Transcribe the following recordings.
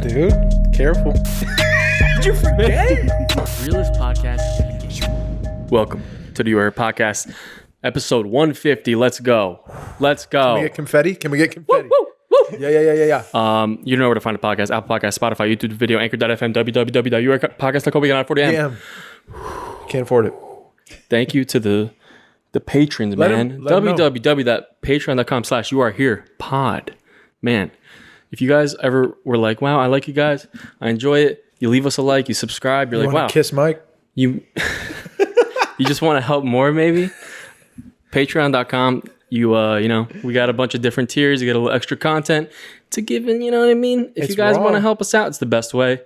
dude. Careful. Did you forget? Realist Podcast. Welcome to the UR Podcast, episode 150. Let's go. Can we get confetti? Woo, woo, woo. Yeah. You know where to find the podcast: Apple Podcast, Spotify, YouTube video, Anchor.fm, www.urpodcast.com. We got it for the end. Damn. Can't afford it. Thank you to the patrons, man. www.patreon.com/youareherepod. Man, if you guys ever were like, wow, I like you guys, I enjoy it, you leave us a like, you subscribe, you're like, wow. Kiss Mike? You just want to help more, maybe? Patreon.com. You know, we got a bunch of different tiers. You get a little extra content to give in, you know what I mean? If you guys want to help us out, it's the best way.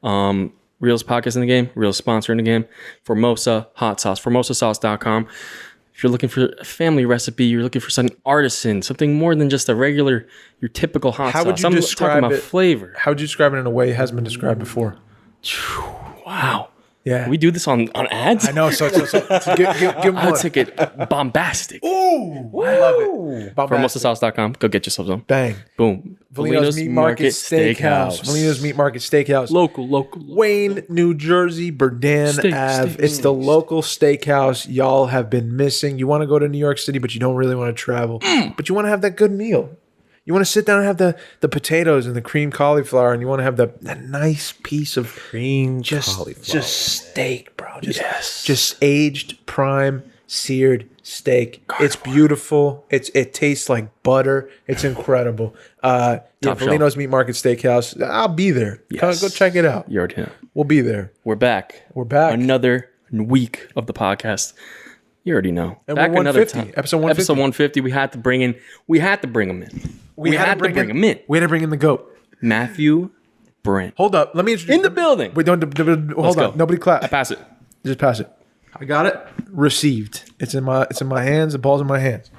Real's podcast in the game, Real's sponsor in the game. Formosa Hot Sauce, formosasauce.com. If you're looking for a family recipe, you're looking for something artisan, something more than just a regular, your typical hot sauce. How would you describe it? Flavor. How would you describe it in a way it hasn't been described before? Wow. Yeah. We do this on ads? I know. So give them I would one. take it bombastic. Ooh. I love it. Formosasauce.com. Go get yourself some. Bang. Boom. Valino's Meat Market Steakhouse. Valino's Meat Market Steakhouse. Local. Wayne, New Jersey, Berdan Ave. It's the local steakhouse y'all have been missing. You want to go to New York City, but you don't really want to travel. But you want to have that good meal. You want to sit down and have the potatoes and the cream cauliflower, and you want to have that nice piece of cauliflower. Just steak, bro. Just aged, prime, seared steak. It's beautiful. It tastes like butter. It's incredible. Valino's Meat Market Steakhouse. I'll be there. Yes. Go check it out. You already know. We'll be there. We're back. Another week of the podcast. You already know. And back we're another 150. time. Episode 150. Episode 150. We had to bring him in. We had to bring him in. We had to bring him in. We had to bring in the GOAT. Matthew Brent. Hold up. Let me introduce In the building. Wait, hold on. go. Nobody clap. I pass it. Just pass it. I got it. Received. It's in my hands. The ball's in my hands.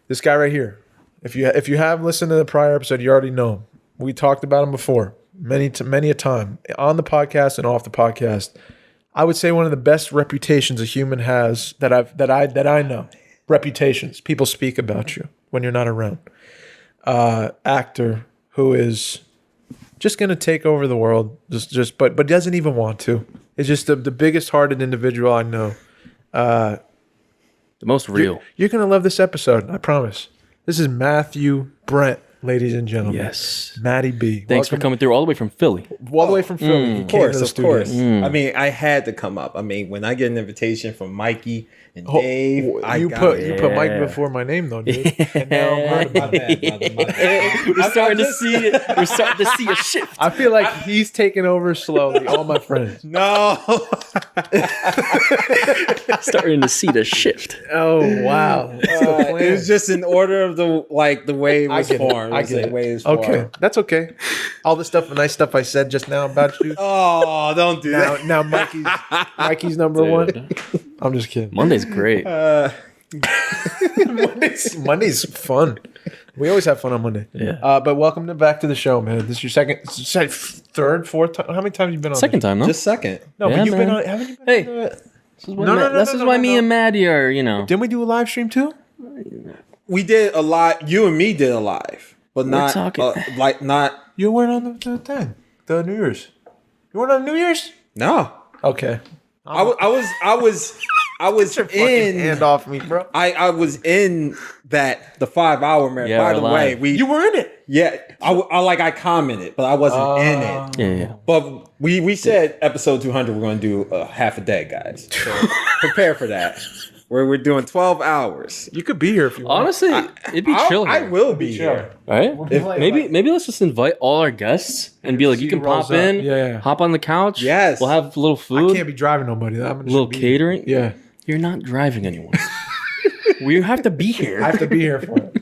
This guy right here. If you have listened to the prior episode, you already know him. We talked about him before, many a time on the podcast and off the podcast. I would say one of the best reputations a human has that I know. Reputations. People speak about you when you're not around. Actor who is just gonna take over the world, but doesn't even want to. Is just the biggest hearted individual I know. The most real. You're gonna love this episode, I promise. This is Matthew Brent, ladies and gentlemen. Yes. Matty B. Thanks for coming through all the way from Philly. All the way from Philly. He Of came to course, the of studio. course. I mean, I had to come up. I mean, when I get an invitation from Mikey and Dave, You I put Mike before my name though, dude. And now my bad. We're starting to see it. We're starting to see a shift. I feel like he's taking over slowly. All my friends. No. Starting to see the shift. Oh wow. It was just in order of the way it was get it. formed. I It's get the it. way it's Okay, formed. that's okay. All the nice stuff I said just now about you. Oh, don't do that. Now Mikey's number one. I'm just kidding. Monday's great. Monday's fun. We always have fun on Monday. Yeah. But welcome back to the show, man. This is your third, fourth time. How many times have you been on? Second time, no? Just second. No, Yeah, but you've been man. on. Haven't you been Hey. on it? This is why me and Maddie are, you know. Didn't we do a live stream too? We did a live. You and me did a live, but not talking- not. You weren't on the thing. The New Year's. You weren't on New Year's? No. Okay. I was Fucking in. hand off me, bro. I was in the 5 hour marathon. Yeah, By we're the way, live. You were in it. yeah, I commented, but I wasn't in it. Yeah. But we said episode 200 we're going to do half a day, guys. So prepare for that. Where we're doing 12 hours. You could be here if you want. Honestly, it'd be chill. I here. will be here. Right? If- Maybe let's just invite all our guests and be like, you can rolls pop up. in, Yeah. hop on the couch. Yes. We'll have a little I food, can't be driving nobody. I'm a little catering. Yeah. You're not driving anyone. We have to be here. I have to be here for it.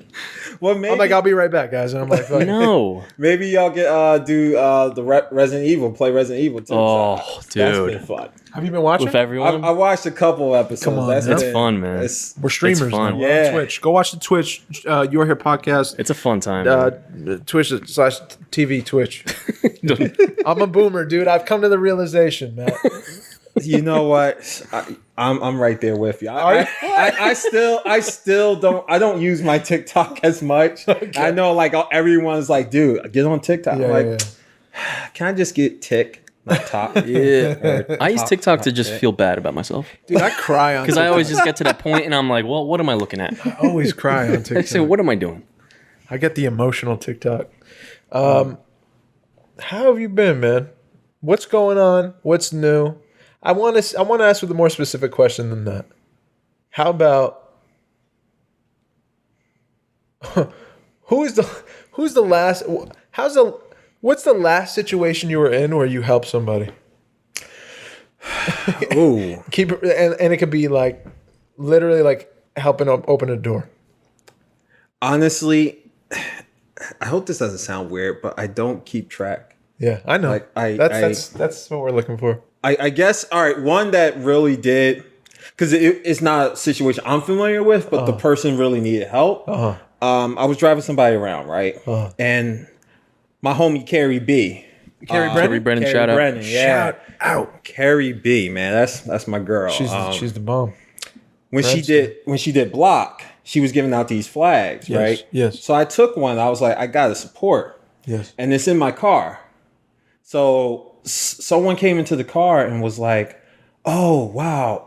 Well, maybe I'm like, I'll be right back, guys. And I'm like, fuck. No. maybe y'all get do the Resident Evil, play Resident Evil too. Oh, That's dude. been fun. Have you been watching? With everyone. I watched a couple episodes. Come on, That's man. That's fun, man. We're streamers It's fun. now. We're Yeah. on Twitch. Go watch the Twitch. You're Here podcast. It's a fun time. man. Twitch/TV Twitch. I'm a boomer, dude. I've come to the realization, man. You know what? I'm right there with you. I still don't use my TikTok as much. I know like everyone's like, dude, get on TikTok. Yeah, I'm like, yeah. Can I just get tick, not top? Yeah. I use TikTok to just feel bad about myself. Dude, I cry on because I always just get to that point and I'm like, well, what am I looking at? I always cry on I TikTok. say, what am I doing? I get the emotional TikTok. How have you been, man? What's going on? What's new? I want to ask with a more specific question than that. How about what's the last situation you were in where you helped somebody? Ooh. Keep it, and it could be like literally like helping open a door. Honestly, I hope this doesn't sound weird, but I don't keep track. Yeah, I know. Like that's what we're looking for. I guess, all right, one that really did, because it's not a situation I'm familiar with, but the person really needed help. I was driving somebody around, right? And my homie Carrie B. Carrie Brennan, shout out. Shout out. Carrie B, man. That's my girl. She's the bomb. When she did block, she was giving out these flags, Yes, right? yes. So I took one. I was like, I gotta support. Yes. And it's in my car. So someone came into the car and was like, "Oh wow,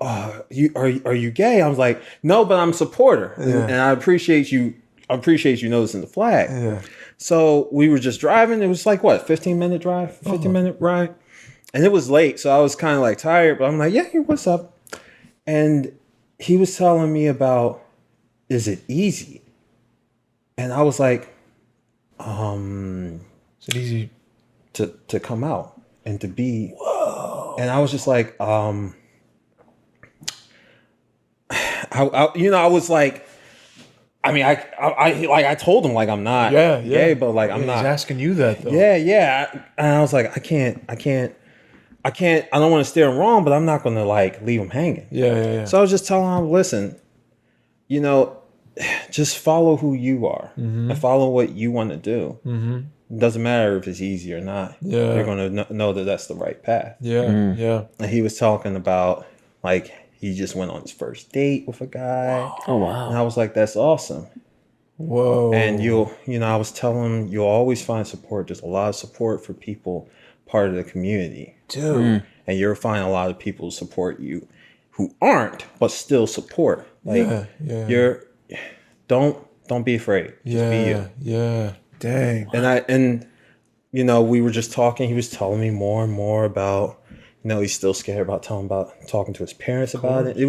are you gay?" I was like, "No, but I'm a supporter, and I appreciate you. I appreciate you noticing the flag." Yeah. So we were just driving. It was like what, 15-minute drive, 15-minute ride, and it was late. So I was kind of like tired, but I'm like, "Yeah, what's up?" And he was telling me about, is it easy? And I was like, Is it easy to come out and to be, whoa. And I was just like, I was like, I mean, I told him like I'm not gay, but like I'm not. He's asking you that though. Yeah. And I was like, I don't want to steer him wrong, but I'm not going to like leave him hanging. Yeah. So I was just telling him, listen, just follow who you are and follow what you want to do. It doesn't matter if it's easy or not. Yeah. You're going to know that that's the right path. Yeah. Yeah. And he was talking about like he just went on his first date with a guy. Oh, wow. And I was like, that's awesome. Whoa. And I was telling him, you'll always find support. There's a lot of support for people part of the community. Dude. And you'll find a lot of people who support you who aren't, but still support. Like don't be afraid. Just be you. Yeah. Dang. And we were just talking. He was telling me more and more about, he's still scared about talking to his parents about it. It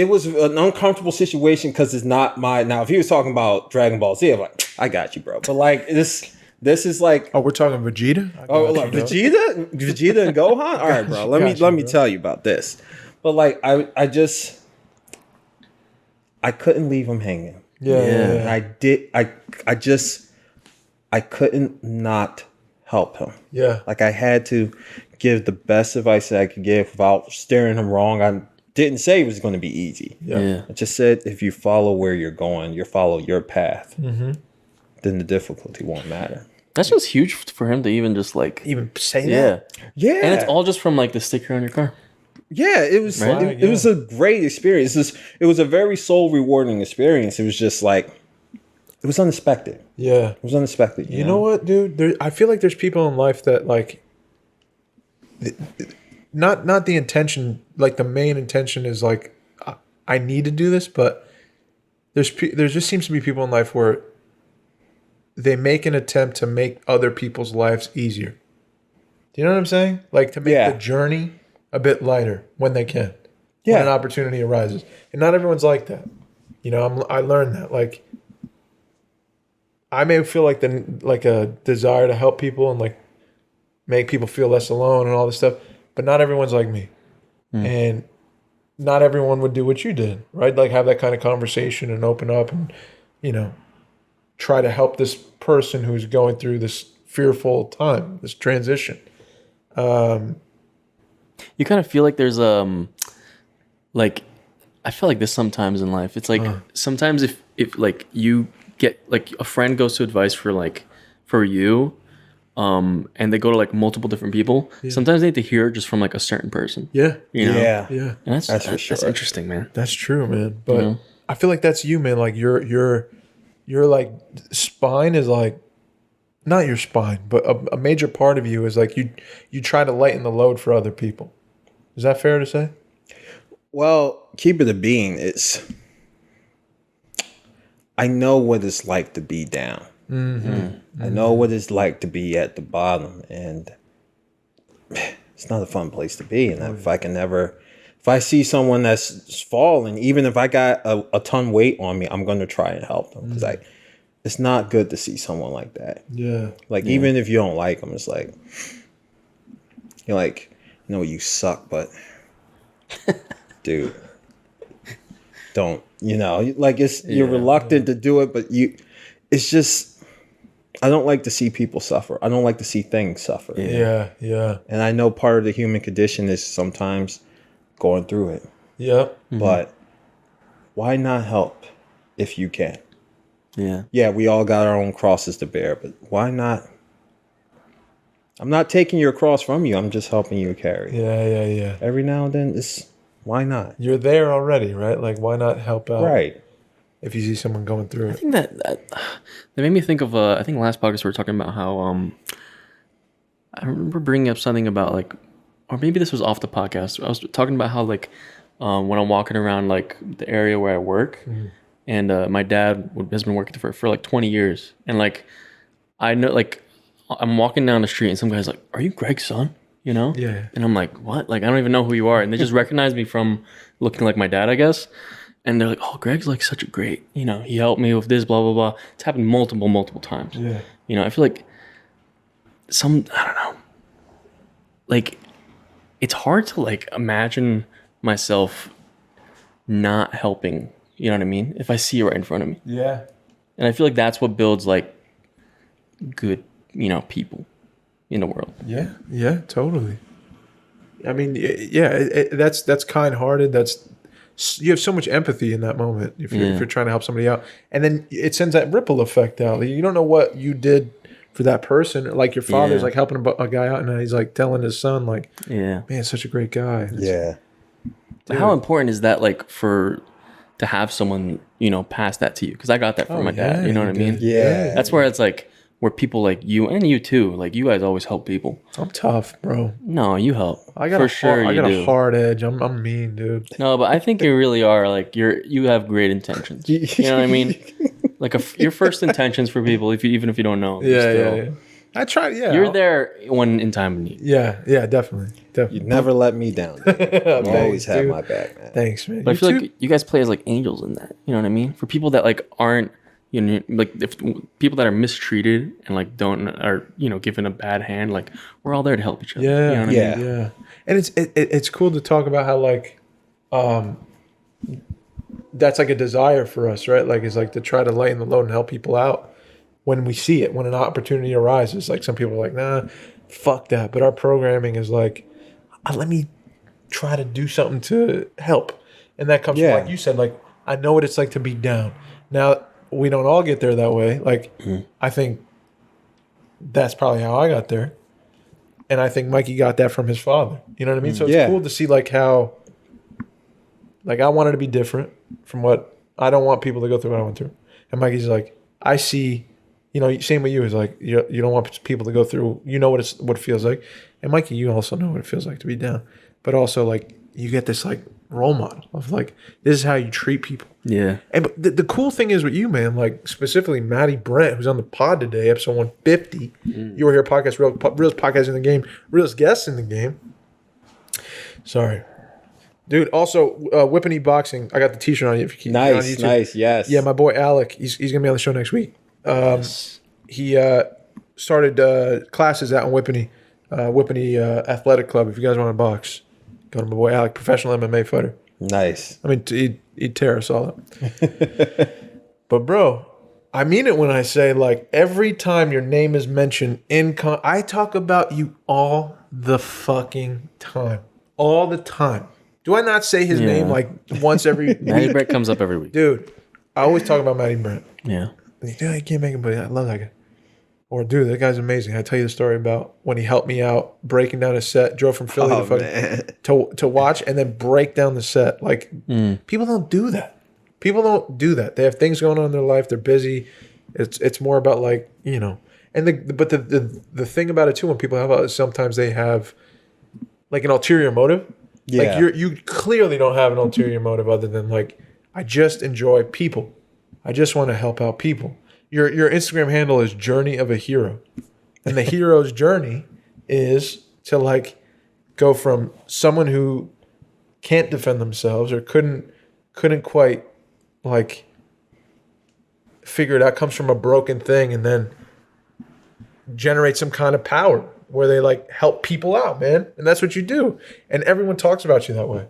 was an uncomfortable situation because it's not now if he was talking about Dragon Ball Z, I'm like, I got you, bro. But like this is like, we're talking Vegeta? like Vegeta and Gohan? All right, bro. Let me tell you about this. But like I couldn't leave him hanging. Yeah. And I couldn't not help him. Yeah. Like I had to give the best advice that I could give without steering him wrong. I didn't say it was going to be easy. Yeah. I just said, if you follow where you're going, you follow your path, then the difficulty won't matter. That's just huge for him to even just like even say that. Yeah. And it's all just from like the sticker on your car. Yeah, it was. Right? It was a great experience. It was a very soul rewarding experience. It was just like, it was unexpected. Yeah, it was unexpected. You know what, dude? I feel like there's people in life that like, not the intention. Like the main intention is like, I need to do this, but there just seems to be people in life where they make an attempt to make other people's lives easier. Do you know what I'm saying? Like to make the journey a bit lighter when they can, when an opportunity arises. And not everyone's like that. I learned that. Like, I may feel like a desire to help people and like make people feel less alone and all this stuff, but not everyone's like me. And not everyone would do what you did, right? Like have that kind of conversation and open up and, try to help this person who's going through this fearful time, this transition. You kind of feel like there's like I feel like this sometimes in life. It's like sometimes if like you get like a friend goes to advice for you, and they go to like multiple different people. Sometimes they need to hear it just from like a certain person. Yeah. Yeah. Yeah. And that's for sure. That's interesting, man. That's true, man. But I feel like that's you, man. Like your like spine is like not your spine, but a major part of you is like you try to lighten the load for other people. Is that fair to say? Well, keep it a being. I know what it's like to be down. I know what it's like to be at the bottom, and it's not a fun place to be. And if I see someone that's falling, even if I got a ton weight on me, I'm going to try and help them, because it's not good to see someone like that. Yeah. Even if you don't like them, it's like, you're like, you suck, but dude, don't, you're reluctant to do it, but it's just, I don't like to see people suffer. I don't like to see things suffer. Yeah. And I know part of the human condition is sometimes going through it. Yeah. But why not help if you can? Yeah. Yeah, we all got our own crosses to bear, but why not? I'm not taking your cross from you. I'm just helping you carry. Yeah. Every now and then, why not? You're there already, right? Like, why not help out? Right. If you see someone going through it. I think that made me think of, I think last podcast we were talking about how, I remember bringing up something about like, or maybe this was off the podcast. I was talking about how like, when I'm walking around like the area where I work, and my dad has been working for like 20 years. And like, I know, like, I'm walking down the street and some guy's like, "Are you Greg's son?" Yeah. And I'm like, "What?" Like, I don't even know who you are. And they just recognize me from looking like my dad, I guess. And they're like, "Oh, Greg's like such a great, he helped me with this, blah, blah, blah." It's happened multiple times. Yeah. I feel like I don't know. Like, it's hard to like imagine myself not helping, you know what I mean? If I see it right in front of me. Yeah. And I feel like that's what builds like good, people in the world. Yeah, totally. I mean, that's kind-hearted. You have so much empathy in that moment if you're trying to help somebody out, and then it sends that ripple effect out. Like, you don't know what you did for that person. Like your father's like helping a guy out, and he's like telling his son, like, "Man, such a great guy." How important is that, like, to have someone pass that to you? Because I got that from my dad. You know what I mean? Yeah. That's where it's like, where people like you and you too, like you guys always help people. I'm tough, bro. No, you help. I got a hard edge. I'm mean, dude. No, but I think you really are like you have great intentions. You know what I mean? Like your first intentions for people, even if you don't know. Yeah. I try. Yeah, you're there when in time of need. Yeah, definitely. You never let me down. You always have my back, man. Thanks, man. But I feel like you guys play as like angels in that. You know what I mean? For people that like aren't. Like if people that are mistreated and like are given a bad hand, like we're all there to help each other. Yeah, you know what I mean? Yeah. And it's cool to talk about how like, that's like a desire for us, right? Like it's like to try to lighten the load and help people out when we see it, when an opportunity arises. Like some people are like, "Nah, fuck that." But our programming is like, let me try to do something to help, and that comes from, like you said, like I know what it's like to be down. Now, we don't all get there that way. Like, I think that's probably how I got there. And I think Mikey got that from his father. You know what I mean? So it's cool to see, like, how, like, I wanted to be different from what, I don't want people to go through what I went through. And Mikey's like, I see, same with you, is like, you don't want people to go through, what it feels like. And Mikey, you also know what it feels like to be down. But also, like, you get this, like, role model of, like, this is how you treat people. Yeah. And but the cool thing is with you, man, like specifically Maddie Brent, who's on the pod today, episode 150. You were here, realest podcast in the game, realest guest in the game. Sorry, dude. Also, Whippany Boxing. I got the T-shirt on you. If you keep nice, on YouTube. Nice, yes. Yeah, my boy Alec. He's gonna be on the show next week. He started classes out in Whippany Athletic Club. If you guys want to box, go to my boy Alec, professional MMA fighter. Nice. I mean, he'd tear us all up. But, bro, I mean it when I say, like, every time your name is mentioned I talk about you all the fucking time. All the time. Do I not say his name, like, once every Matty week? Brent comes up every week. Dude, I always talk about Matty Brent. Yeah. Dude, I can't make him, but I love that guy. Or, dude, that guy's amazing. I tell you the story about when he helped me out breaking down a set, drove from Philly to watch, and then break down the set. Like, people don't do that. People don't do that. They have things going on in their life. They're busy. It's more about, like, And the thing about it too, when people have sometimes they have like an ulterior motive. Yeah. Like you clearly don't have an ulterior motive other than like, I just enjoy people. I just want to help out people. Your Instagram handle is Journey of a Hero. And the hero's journey is to like go from someone who can't defend themselves or couldn't quite like figure it out, comes from a broken thing, and then generate some kind of power where they like help people out, man. And that's what you do. And everyone talks about you that way.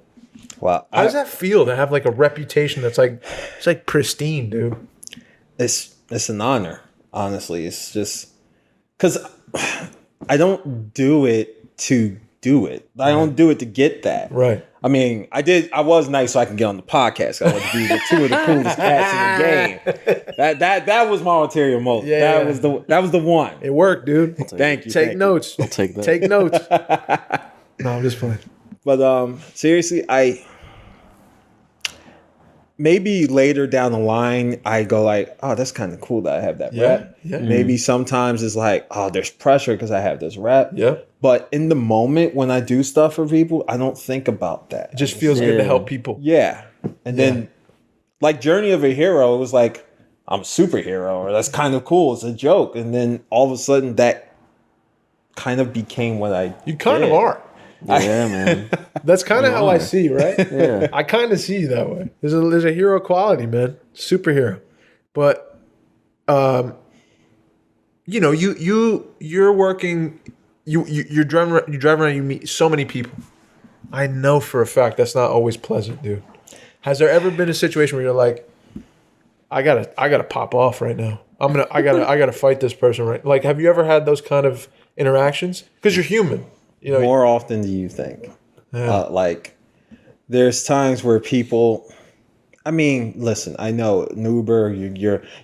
Wow. How does that feel to have like a reputation that's like, it's like pristine, dude? It's an honor, honestly. It's just because I don't do it to do it. I don't do it to get that. Right. I mean, I was nice so I can get on the podcast. I would be with two of the coolest cats in the game. That was my ulterior motive. Yeah. That was the one. It worked, dude. Thank you. Take notes. I'll take that. Take notes. No, I'm just playing. But seriously, maybe later down the line, I go like, oh, that's kind of cool that I have that rep. Yeah. Maybe sometimes it's like, oh, there's pressure because I have this rep. Yeah. But in the moment when I do stuff for people, I don't think about that. It just feels good to help people. Yeah. And then like Journey of a Hero, it was like, I'm a superhero, or that's kind of cool. It's a joke. And then all of a sudden that kind of became what I You kind did. of are. Yeah, man. That's kind of how I see you, right? Yeah. I kind of see you that way. There's a hero quality, man. Superhero. But you're working, you're driving around, you meet so many people. I know for a fact that's not always pleasant, dude. Has there ever been a situation where you're like, I gotta pop off right now. I gotta fight this person, right? Like, have you ever had those kind of interactions? Because you're human. You know, More often do you think? Yeah. Like, there's times where people. I mean, listen. I know an Uber. You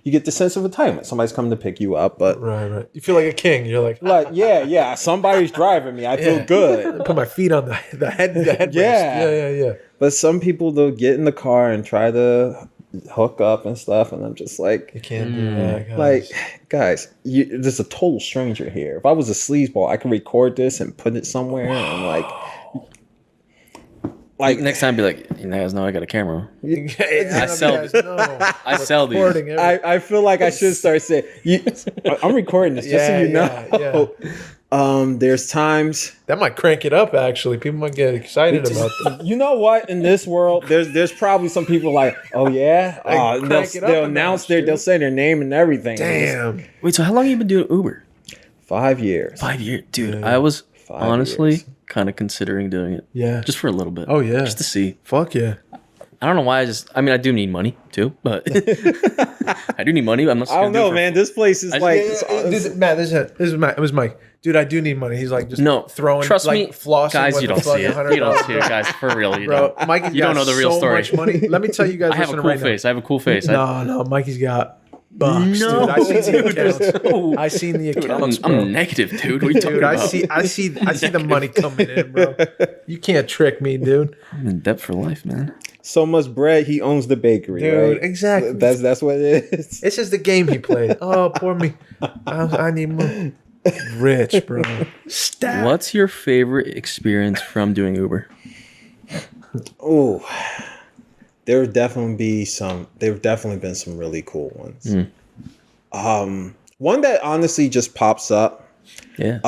get the sense of entitlement. Somebody's coming to pick you up, but right. You feel like a king. You're like, yeah. Somebody's driving me. I feel good. Put my feet on the headrest. Yeah. But some people they'll get in the car and try to hook up and stuff, and I'm just like, You can't do that, guys. like, guys, there's a total stranger here. If I was a sleazeball, I could record this and put it somewhere, and like Next time, be like, you guys know I got a camera. I sell these. I feel like I should start saying, I'm recording this just so you know. There's times that might crank it up. Actually, people might get excited about that. you know what? In this world, there's probably some people like, oh yeah, they'll announce they'll say their name and everything. Damn. Wait, so how long have you been doing Uber? 5 years. 5 years, dude. I was 5 honestly years. kind of considering doing it. Yeah. Just for a little bit. Oh yeah. Just to see. Fuck yeah. I don't know why. I mean, I do need money too, but I do need money. I'm not. I don't know, man. This place is like, Matt, this is Matt. It was Mike. Dude, I do need money. He's like just throwing. Trust like, me, flossing guys. with You the don't see fucking it. You don't see it, guys. For real, you Bro, don't. Mikey's You don't got know the real so story. much money. Let me tell you guys. I have a cool face. I have a cool face. No, Mikey's got bucks. No, dude. I seen the dude. accounts. No. I seen the accounts. I'm negative, dude. What are you talking Dude, about? I see the money coming in, bro. You can't trick me, dude. I'm in debt for life, man. so much bread. He owns the bakery, Dude, right? exactly. That's what it is. This is the game he played. Oh, poor me. I need more. Rich, bro. Stat. What's your favorite experience from doing Uber? Oh, there have definitely been some really cool ones. One that honestly just pops up. Yeah.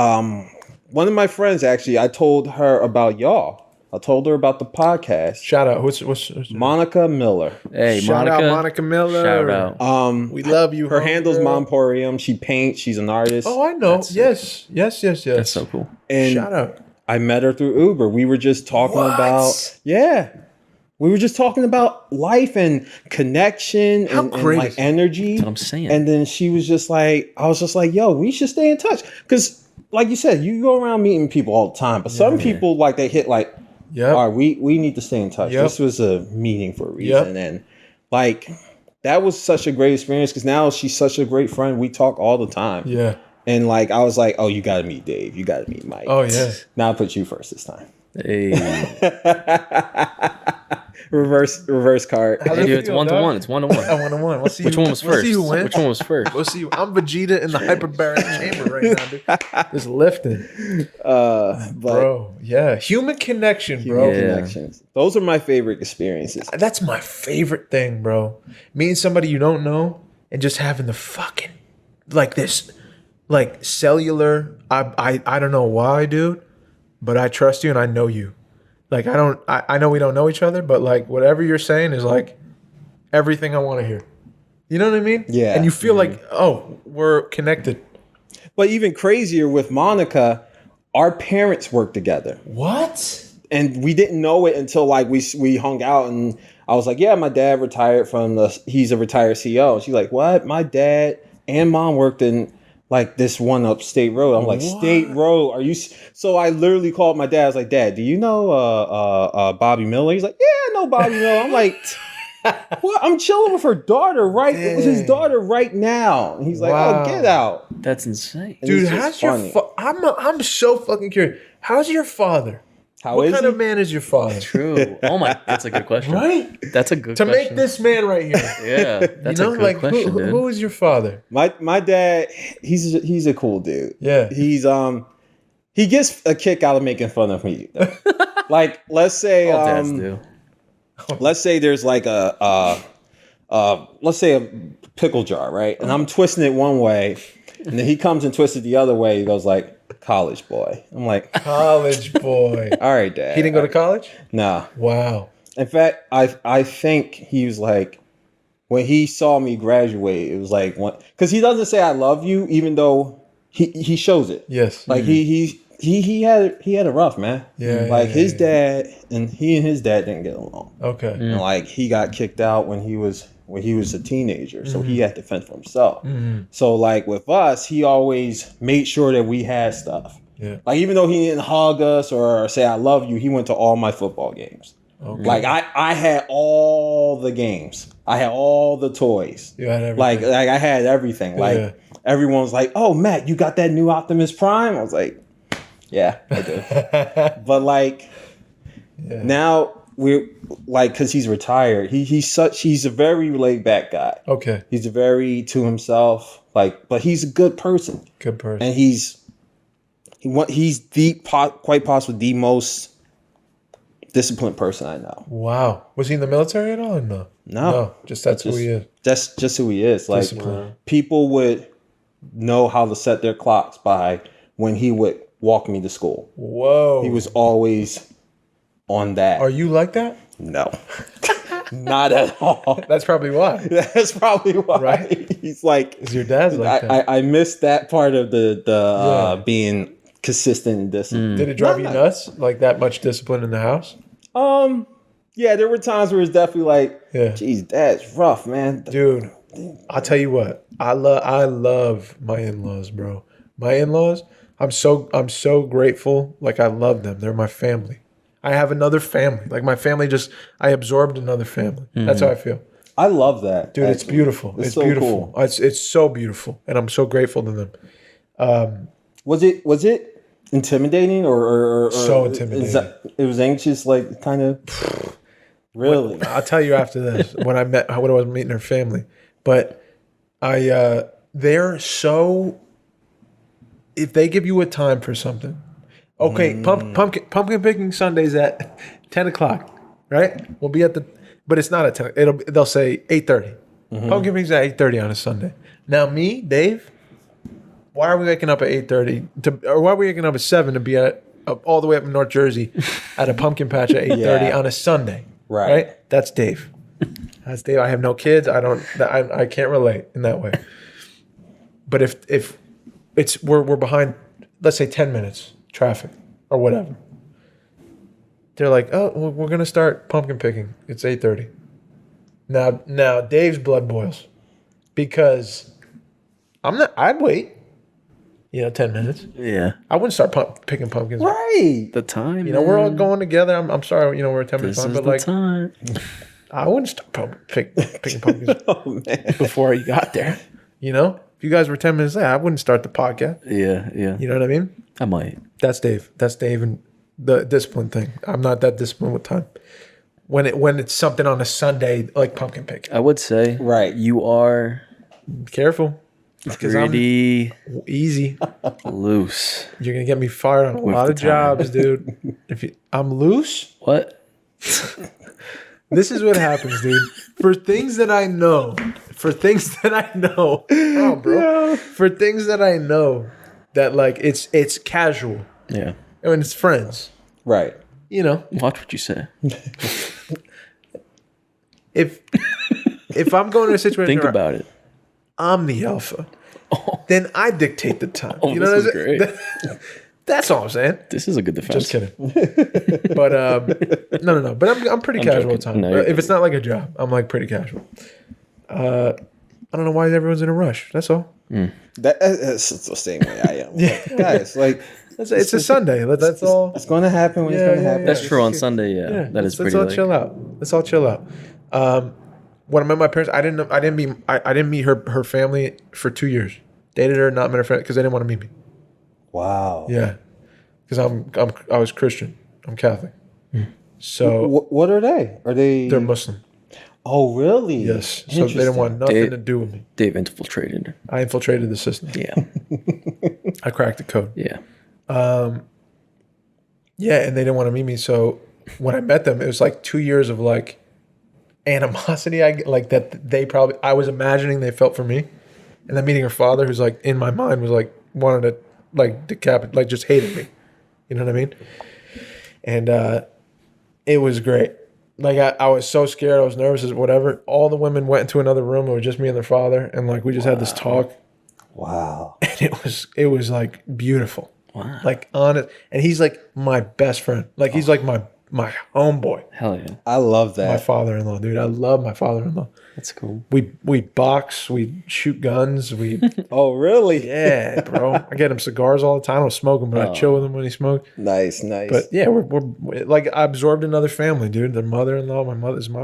One of my friends actually, I told her about y'all. I told her about the podcast. Shout out. What's Monica Miller. Hey, Shout out Monica Miller. Shout out. We love you. Her homegirl. handle's Momporium. She paints. She's an artist. Oh, I know. Yes. That's so cool. And Shout out. I met her through Uber. We were just talking about we were just talking about life and connection and great like is that? energy. That's what I'm saying. And then she was just like, I was just like, yo, we should stay in touch. Because like you said, you go around meeting people all the time. But some people like they hit like, Yep. all right, we need to stay in touch. Yep. This was a meeting for a reason. And like that was such a great experience because now she's such a great friend. We talk all the time. Yeah. And like I was like, oh, you gotta meet Dave. You gotta meet Mike. Oh yeah. Now I put you first this time. Hey. reverse card. How Hey, dude, it's feel, 1 to dog? 1. It's 1 to 1. 1-1. We'll see. Which one was We'll first? see who wins. Which one was first? We'll see. I'm Vegeta in the hyperbaric chamber right now, dude. Just lifting, But bro. Yeah, human connection, bro. Yeah. connections. Those are my favorite experiences. That's my favorite thing, bro. Meeting somebody you don't know and just having the fucking like this, like cellular. I don't know why, dude, but I trust you and I know you. Like I know we don't know each other, but like whatever you're saying is like everything I want to hear. You know what I mean? Yeah. And you feel like, oh, we're connected. But even crazier with Monica, our parents work together. What? And we didn't know it until like we hung out, and I was like, yeah, my dad retired he's a retired CEO. And she's like, what? My dad and mom worked in like this one upstate road. I'm like, What? State Road? Are you? So I literally called my dad. I was like, Dad, do you know Bobby Miller? He's like, yeah, I know Bobby Miller. I'm like, what? I'm chilling with her daughter with his daughter right now. And he's like, Wow. oh, get out. That's insane. And Dude, it's how's just your funny. I'm so fucking curious. How's your father? What kind of man is your father? True. Oh my, that's a good question. Right? That's a good To question. make this man right here. Yeah, that's You know, a good like question, dude. who is your father? My dad, he's a cool dude. Yeah. He's he gets a kick out of making fun of me. Like let's say All dads do. let's say there's like let's say a pickle jar, right? And I'm twisting it one way, and then he comes and twists it the other way. He goes like, college boy. I'm like, College boy. all right, Dad. He didn't go to college? Nah. Wow. In fact, I think he was like, when he saw me graduate, it was like, because he doesn't say I love you, even though he shows it. Yes. Like he had it rough, man. Yeah, Like yeah, his yeah. dad and his dad didn't get along. Okay. And like he got kicked out when he was a teenager, so he had to fend for himself. So like with us, he always made sure that we had stuff. Yeah. Like even though he didn't hug us or say I love you, he went to all my football games. Okay. Like I had all the games. I had all the toys. You had everything. Like I had everything. Like Yeah. everyone was like, "Oh, Matt, you got that new Optimus Prime?" I was like, "Yeah, I do." But like now we're like, because he's retired, he's a very laid back guy. Okay. He's very to himself, like, but he's a good person, Good person. and he's quite possibly the most disciplined person I know. Wow. Was he in the military at all or no? No. Just that's who he is. That's just who he is. Like Discipline. people would know how to set their clocks by when he would walk me to school. Whoa. He was always on that. Are you like that? No, not at all. That's probably why. That's probably why. Right? He's like, Is your dad's like that? I missed that part of the being consistent and disciplined. Did it drive you nuts? Like that much discipline in the house? Yeah, there were times where it's definitely like, Yeah. geez, that's rough, man. Dude, I'll tell you what. I love my in-laws, bro. My in-laws, I'm so grateful. Like I love them. They're my family. I have another family. Like my family I absorbed another family. That's how I feel. I love that, Dude, it's actually. beautiful. It's so beautiful. cool. It's so beautiful. And I'm so grateful to them. Was it intimidating or So intimidating. It was anxious, like kind of. Really? I'll tell you after this when I was meeting her family. But they're so, if they give you a time for something, okay, pumpkin picking Sundays at 10 o'clock, right? We'll be but it's not at 10. They'll say 8:30. Pumpkin picking's at 8:30 on a Sunday. Now me, Dave, why are we waking up at 8:30 or why are we waking up at 7 to be all the way up in North Jersey at a pumpkin patch at 8:30 on a Sunday? Right? That's Dave. That's Dave. I have no kids. I can't relate in that way. But if it's we're behind, let's say 10 minutes traffic or whatever. They're like, "Oh, well, we're going to start pumpkin picking. It's 8:30." Now Dave's blood boils because I'd wait. 10 minutes. Yeah. I wouldn't start picking pumpkins. Right. The time. We're all going together. I'm sorry, we're at 10 minutes This behind, is but the like time. I wouldn't start picking pumpkins Oh man. before you got there. If you guys were 10 minutes late, I wouldn't start the podcast. Yeah, yeah. You know what I mean? I might. That's Dave. That's Dave and the discipline thing. I'm not that disciplined with time. when it's something on a Sunday like pumpkin picking. I would say Right. you are Careful. Because I'm pretty easy. loose. You're gonna get me fired on a With lot the of jobs, dude. I'm loose. What? This is what happens, dude. For things that I know, oh, bro. For things that I know, that like it's casual, Yeah. and it's friends. Right. You know, Watch what you say. if I'm going to a situation, Think where about it. I'm the alpha, then I dictate the time. Oh, you know this what is I'm saying? great. That's all I'm saying. This is a good defense. Just kidding. But no. But I'm pretty casual at times. No, you're If it's not like a job, I'm like pretty casual. I don't know why everyone's in a rush. That's all. That's the same way I am. Yeah. Guys, like It's a Sunday. That's all. it's going to happen when it's going to happen. That's true on Sunday. Yeah, that is Let's pretty. all Like, chill out. Let's all chill out. When I met my parents, I didn't meet her family for 2 years. Dated her, not met her family because they didn't want to meet me. Wow. Yeah, because I was Christian. I'm Catholic. So What are they? Are they? they're Muslim. Oh, really? Yes. So they didn't want nothing to do with me. They've infiltrated. I infiltrated the system. Yeah. I cracked the code. Yeah. Yeah, and they didn't want to meet me. So when I met them, it was like 2 years of like animosity. I was imagining they felt for me, and then meeting her father, who's like in my mind was like wanted to like decapitate, like just hated me. You know what I mean? And it was great. Like I was so scared. I was nervous as whatever. All the women went into another room. It was just me and their father, and like we just had this talk. Wow. And it was like beautiful. Wow. Like honest. And he's like my best friend. Like he's like my homeboy. Hell yeah. I love that. My father-in-law, dude. I love my father-in-law. That's cool. We box, we shoot guns, we Oh, really? yeah, bro. I get him cigars all the time. I don't smoke them, but I chill with him when he smokes. Nice. But yeah, we're like I absorbed another family, dude. Their mother-in-law, my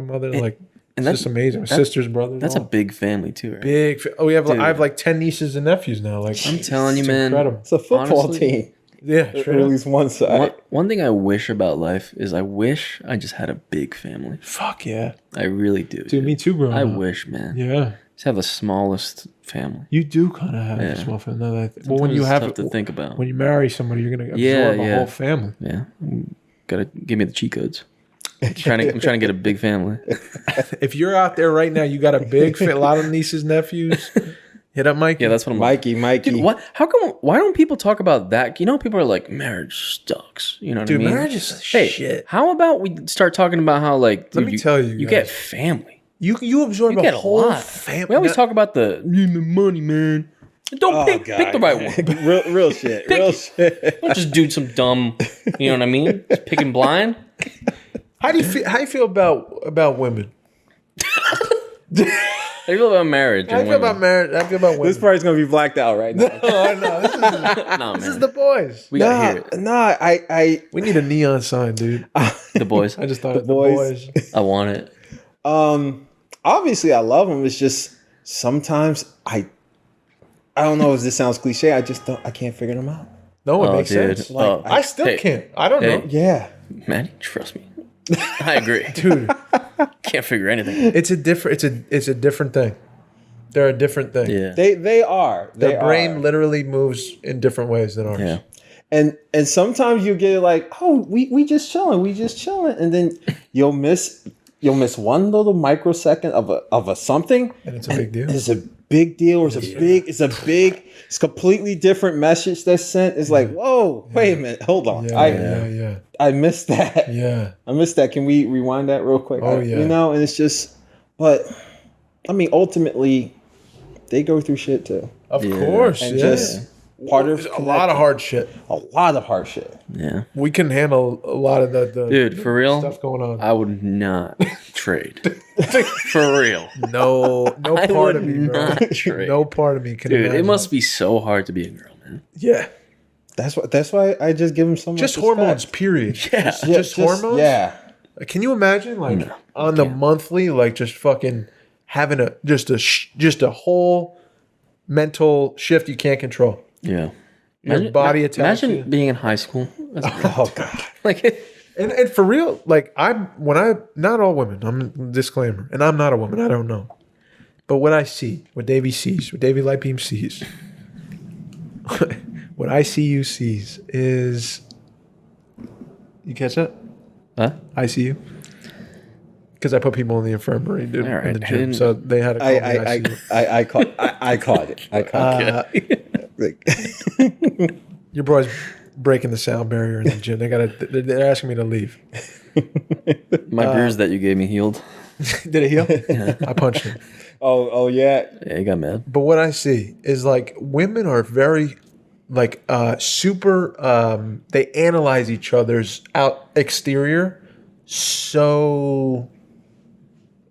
mother. Like it's just amazing. My sister's brother. That's a big family too, right? big. I have like 10 nieces and nephews now. Like I'm telling you, it's man. incredible. It's a football Honestly, team. Yeah, Or straight at up. least one side. One thing I wish about life is I wish I just had a big family. Fuck yeah, I really do. dude. Me too, bro. I wish, man. Yeah. Just have the smallest family. You do kind of have a small family. Well, when Sometimes you it's have tough to think about. when you marry somebody, you're gonna absorb a yeah. whole family. Yeah. Gotta give me the cheat codes. I'm trying to get a big family. If you're out there right now, you got a lot of nieces, nephews. Hit up Mike. Yeah, that's what I'm Mikey. Dude, what? How come? Why don't people talk about that? You know, people are like, marriage sucks. You know what I mean? Marriage is Hey, shit. how about we start talking about how like, dude, Let me tell you, you guys. get family. You absorb You a get a whole lot. family. We always talk about the money, man. Don't pick the right one. real shit. Real shit. Don't just do some dumb. You know what I mean? Just picking blind. How do you feel about women? How do you feel about marriage? How do you feel about marriage? How do you feel about women? This part's going to be blacked out right now. Oh, no, this No, is man. the boys. We gotta hear it. Nah, I We need a neon sign, dude. The boys. I just thought The the boys. boys. I want it. obviously I love them. It's just sometimes I don't know if this sounds cliche. I can't figure them out. No, it Oh, makes dude. sense. Oh, I still hey. can't. I don't Hey. know. Yeah. Man, trust me. I agree. Dude, Can't figure anything. it's a different thing. They're a different thing. Yeah. They are. Their brain literally moves in different ways than ours. Yeah. And sometimes you get like, oh, we just chilling, and then you'll miss one little microsecond of a something, And it's a big deal. It's a big deal, or it's completely different message that's sent. It's like, whoa, wait a minute, hold on, Yeah. I missed that. Yeah. I missed that. Can we rewind that real quick? Oh, yeah. And it's just, but I mean, ultimately, they go through shit too, Of course. and Yeah. just part of a lot of hard shit. a lot of hard shit. Yeah. We can handle a lot of the Dude, for real, stuff going on. I would not trade. For real. No I part would of me, bro. not trade. No part of me can Dude, imagine. it must be so hard to be a girl, man. Yeah. That's why I just give them so much Just respect. hormones, period. Yeah. Just hormones? Yeah. Can you imagine, like, on the monthly, like, just fucking having just a whole mental shift you can't control? Yeah. Your body attacks Imagine you. being in high school. That's Oh god. like And for real, like not all women, I'm a disclaimer, and I'm not a woman, I don't know. But what I see, what Davey sees, what Davey Lightbeam sees, what I see you sees is, you catch that? Huh? I see you. Because I put people in the infirmary, dude, All right. in the gym, so they had to call me ICU. I caught it. I caught it. Your boy's breaking the sound barrier in the gym. They're asking me to leave. My bruise that you gave me healed. Did it heal? Yeah. I punched him. Oh yeah. Yeah, you got mad. But what I see is like women are very like super they analyze each other's exterior so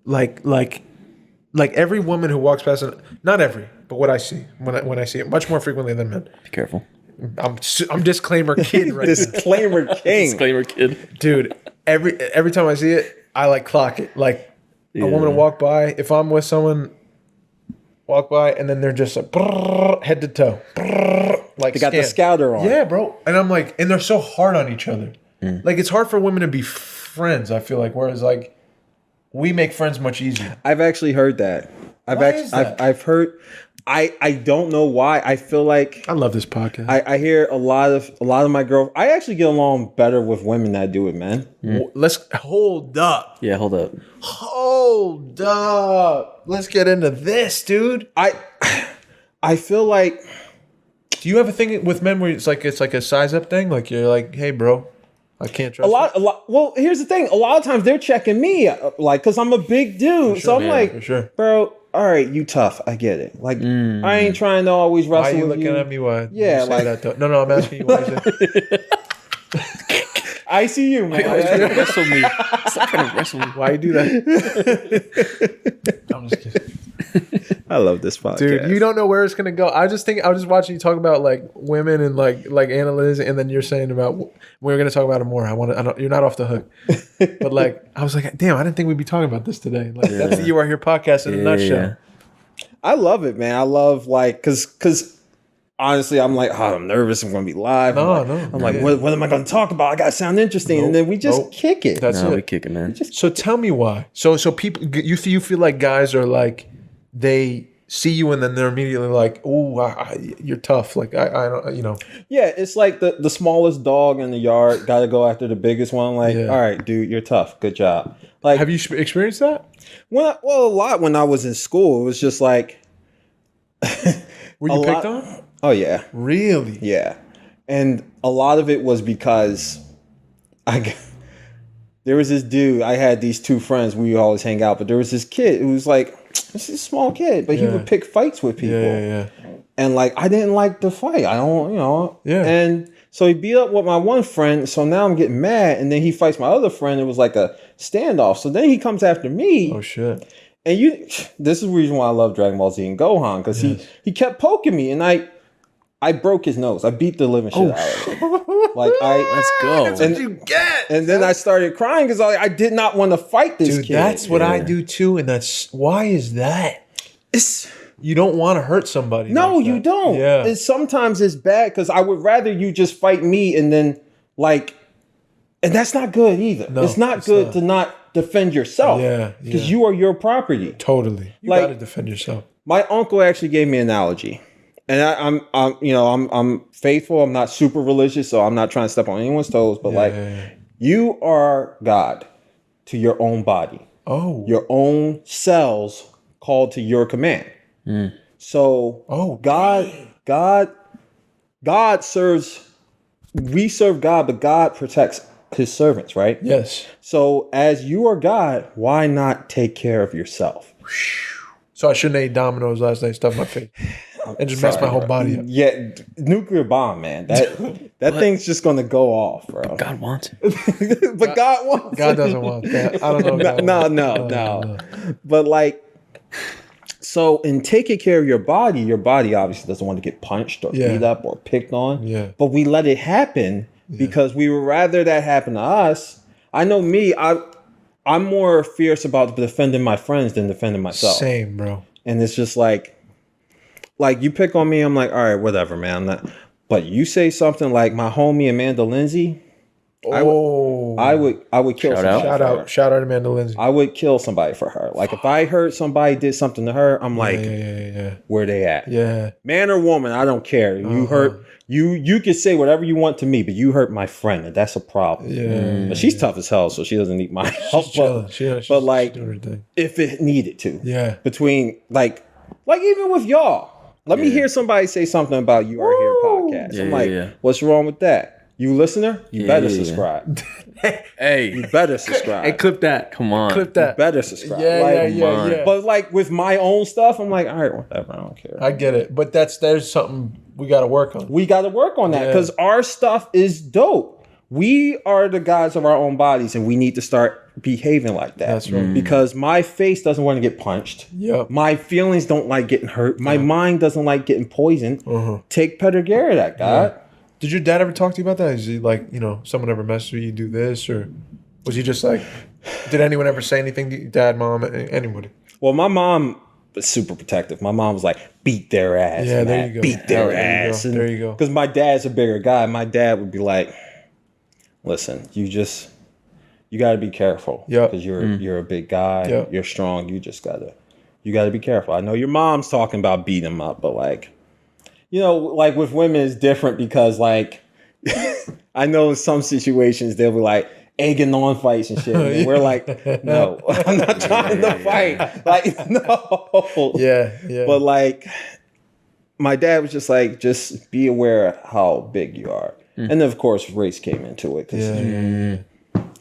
like every woman who walks past not every, but what I see when I see it much more frequently than men. Be careful. I'm disclaimer kid right Disclaimer king. Disclaimer kid. Dude, every time I see it, I like clock it. Like a woman will walk by, if I'm with someone, walk by, and then they're just like head to toe. Like They got the scouter on. Yeah, bro. And I'm like, and they're so hard on each other. Like it's hard for women to be friends, I feel like, whereas like we make friends much easier. I've actually heard that. I've heard. I don't know why. I feel like I love this podcast. I hear a lot of my girl. I actually get along better with women that do it, man. Let's hold up. Yeah, hold up. Hold up. Let's get into this, dude. I feel like. Do you have a thing with men where it's like a size up thing? Like you're like, hey, bro, I can't trust A lot. Well, here's the thing. A lot of times they're checking me, like, because I'm a big dude. So I'm like, bro, all right, you tough. I get it. Like, I ain't trying to always wrestle with you. Why are you looking at me? Why? Yeah, like that though? No, I'm asking you. Why is it? I see you, man. Wrestle me. Stop trying to wrestle me. Why you do that? I'm just kidding. I love this podcast, dude. You don't know where it's gonna go. I was just watching you talk about like women and like analyzing, and then you're saying about we're gonna talk about it more. You're not off the hook, but like I was like, damn, I didn't think we'd be talking about this today. Like that's the You Are Here podcast in a nutshell. Yeah. I love it, man. I love like because honestly, I'm like, I'm nervous. I'm gonna be live. I'm like, what am I gonna talk about? I gotta sound interesting, and then we just kick it. That's it. We kick it, man. So tell me why. So people, you feel like guys are like they see you and then they're immediately like, oh, you're tough. Like I don't, you know. Yeah, it's like the smallest dog in the yard got to go after the biggest one. Like, all right, dude, you're tough. Good job. Like, have you experienced that? A lot when I was in school. It was just like, were you picked on? Oh yeah, really? Yeah, and a lot of it was because there was this dude. I had these two friends. We would always hang out, but there was this kid who was like, this is a small kid, but he would pick fights with people. Yeah. And like, I didn't like the fight. I don't, Yeah. And so he beat up with my one friend. So now I'm getting mad. And then he fights my other friend. It was like a standoff. So then he comes after me. Oh shit. And this is the reason why I love Dragon Ball Z and Gohan. Because he kept poking me. And I broke his nose. I beat the living shit out of him. Like Let's go. That's what you get. And then I started crying because I did not want to fight this kid. That's what I do too, and why is that? You don't want to hurt somebody. No, like you don't. Yeah. And sometimes it's bad because I would rather you just fight me and then and that's not good either. No, it's not good to not defend yourself. Yeah. Because you are your property. Totally. You got to defend yourself. My uncle actually gave me an analogy. And I'm faithful. I'm not super religious, so I'm not trying to step on anyone's toes. But you are God to your own body. Oh, your own cells called to your command. So, God serves. We serve God, but God protects His servants, right? Yes. So, as you are God, why not take care of yourself? So I shouldn't eat Domino's last night, stuff my face, and just mess my whole body up. Yeah, nuclear bomb, man. That thing's just gonna go off, bro. God wants it. But God wants. God doesn't want that. I don't know. No. But like, so in taking care of your body obviously doesn't want to get punched or beat up or picked on. Yeah. But we let it happen because we would rather that happen to us. I know me. I'm more fierce about defending my friends than defending myself. Same, bro. And it's just like you pick on me, I'm like, all right, whatever, man. But you say something like my homie Amanda Lindsay, Oh, I would kill Shout out. somebody. shout out Amanda Lindsay. I would kill somebody for her. Like if I heard somebody did something to her, I'm like, yeah. where they at? Yeah. Man or woman, I don't care. You hurt you can say whatever you want to me, but you hurt my friend, and that's a problem. Yeah. But she's tough as hell, so she doesn't need my help. She's chilling. She's like, doing her thing. if it needed to. Yeah. Between like even with y'all. Let me hear somebody say something about You Are Here podcast. I'm like, what's wrong with that? You listener? You better subscribe. Hey, You better subscribe. Hey, clip that. come on. Clip that. You better subscribe. Yeah. But like with my own stuff, I'm like, all right, whatever. I don't care. I get it. But there's something we got to work on. We got to work on that because our stuff is dope. We are the gods of our own bodies, and we need to start behaving like that. That's right. Because my face doesn't want to get punched. Yep. My feelings don't like getting hurt. My mind doesn't like getting poisoned. Take Peter Garrett, that guy. Did your dad ever talk to you about that? Is he like, someone ever messed with you, do this? Or was he just like, did anyone ever say anything to you? Dad, mom, anybody? Well, my mom was super protective. My mom was like, beat their ass. Yeah, there you go. Beat their There you ass. go. There you go. Because my dad's a bigger guy. My dad would be like, listen, you got to be careful. Yep. Because you're a big guy. Yep. You're strong. You got to be careful. I know your mom's talking about beating him up, but like, like with women it's different because like, I know in some situations they'll be like egging on fights and shit. And we're like, no, I'm not trying to fight. Like, no. Yeah. But like, my dad was just like, just be aware of how big you are. And then of course race came into it. Yeah.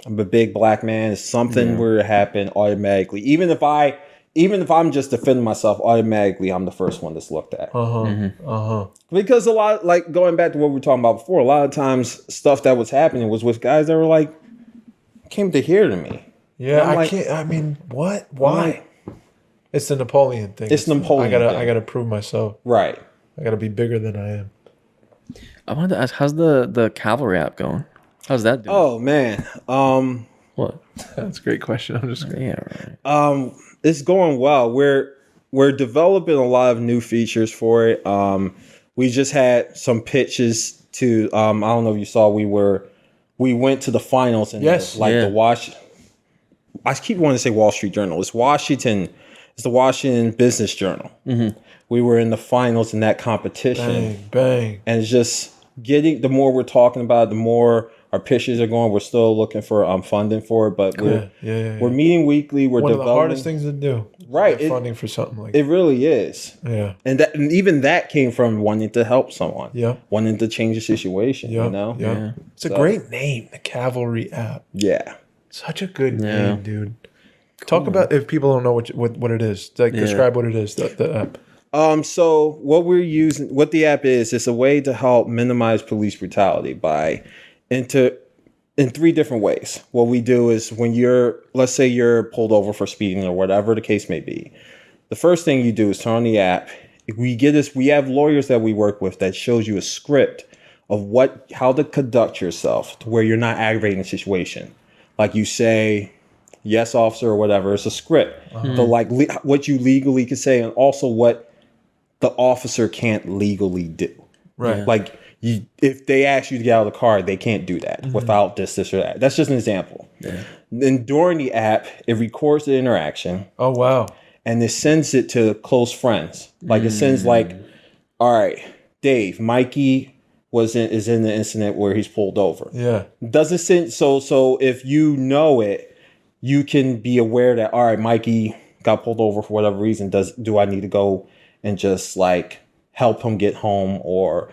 I'm a big black man. Something were to happen automatically. Even if I'm just defending myself, automatically I'm the first one that's looked at. Because a lot, like going back to what we were talking about before, a lot of times stuff that was happening was with guys that were like, came to hear to me. Yeah, what? Why? It's the Napoleon thing. It's Napoleon I gotta prove myself. Right. I gotta be bigger than I am. I wanted to ask, how's the Cavalry app going? How's that doing? Oh man. What? That's a great question. I'm just Yeah, right. It's going well. We're developing a lot of new features for it. We just had some pitches to I don't know if you saw we went to the finals and the I keep wanting to say Wall Street Journal. It's the Washington Business Journal. We were in the finals in that competition. Bang. And it's just the more we're talking about it, the more our pitches are going. We're still looking for funding for it, but we're meeting weekly. We're one developing. of the hardest things to do. Right. Get funding for something like it really is. Yeah. And even that came from wanting to help someone. Yeah. Wanting to change the situation. Yeah. Yeah. It's a great name, the Cavalry App. Yeah. Such a good name, dude. Talk about if people don't know what it is. Like describe what it is. The app. So what the app is, it's a way to help minimize police brutality in 3 different ways. What we do is when let's say you're pulled over for speeding or whatever the case may be, the first thing you do is turn on the app. We have lawyers that we work with that shows you a script of how to conduct yourself to where you're not aggravating the situation. Like you say, yes, officer, or whatever. It's a script. So like what you legally can say and also what the officer can't legally do. Right. Like if they ask you to get out of the car, they can't do that without this or that. That's just an example. Yeah. Then during the app, it records the interaction. Oh, wow. And it sends it to close friends. Like it sends like, all right, Dave, Mikey is in the incident where he's pulled over. Yeah. Doesn't send so if you know it, you can be aware that all right, Mikey got pulled over for whatever reason. Do I need to go and just like help him get home or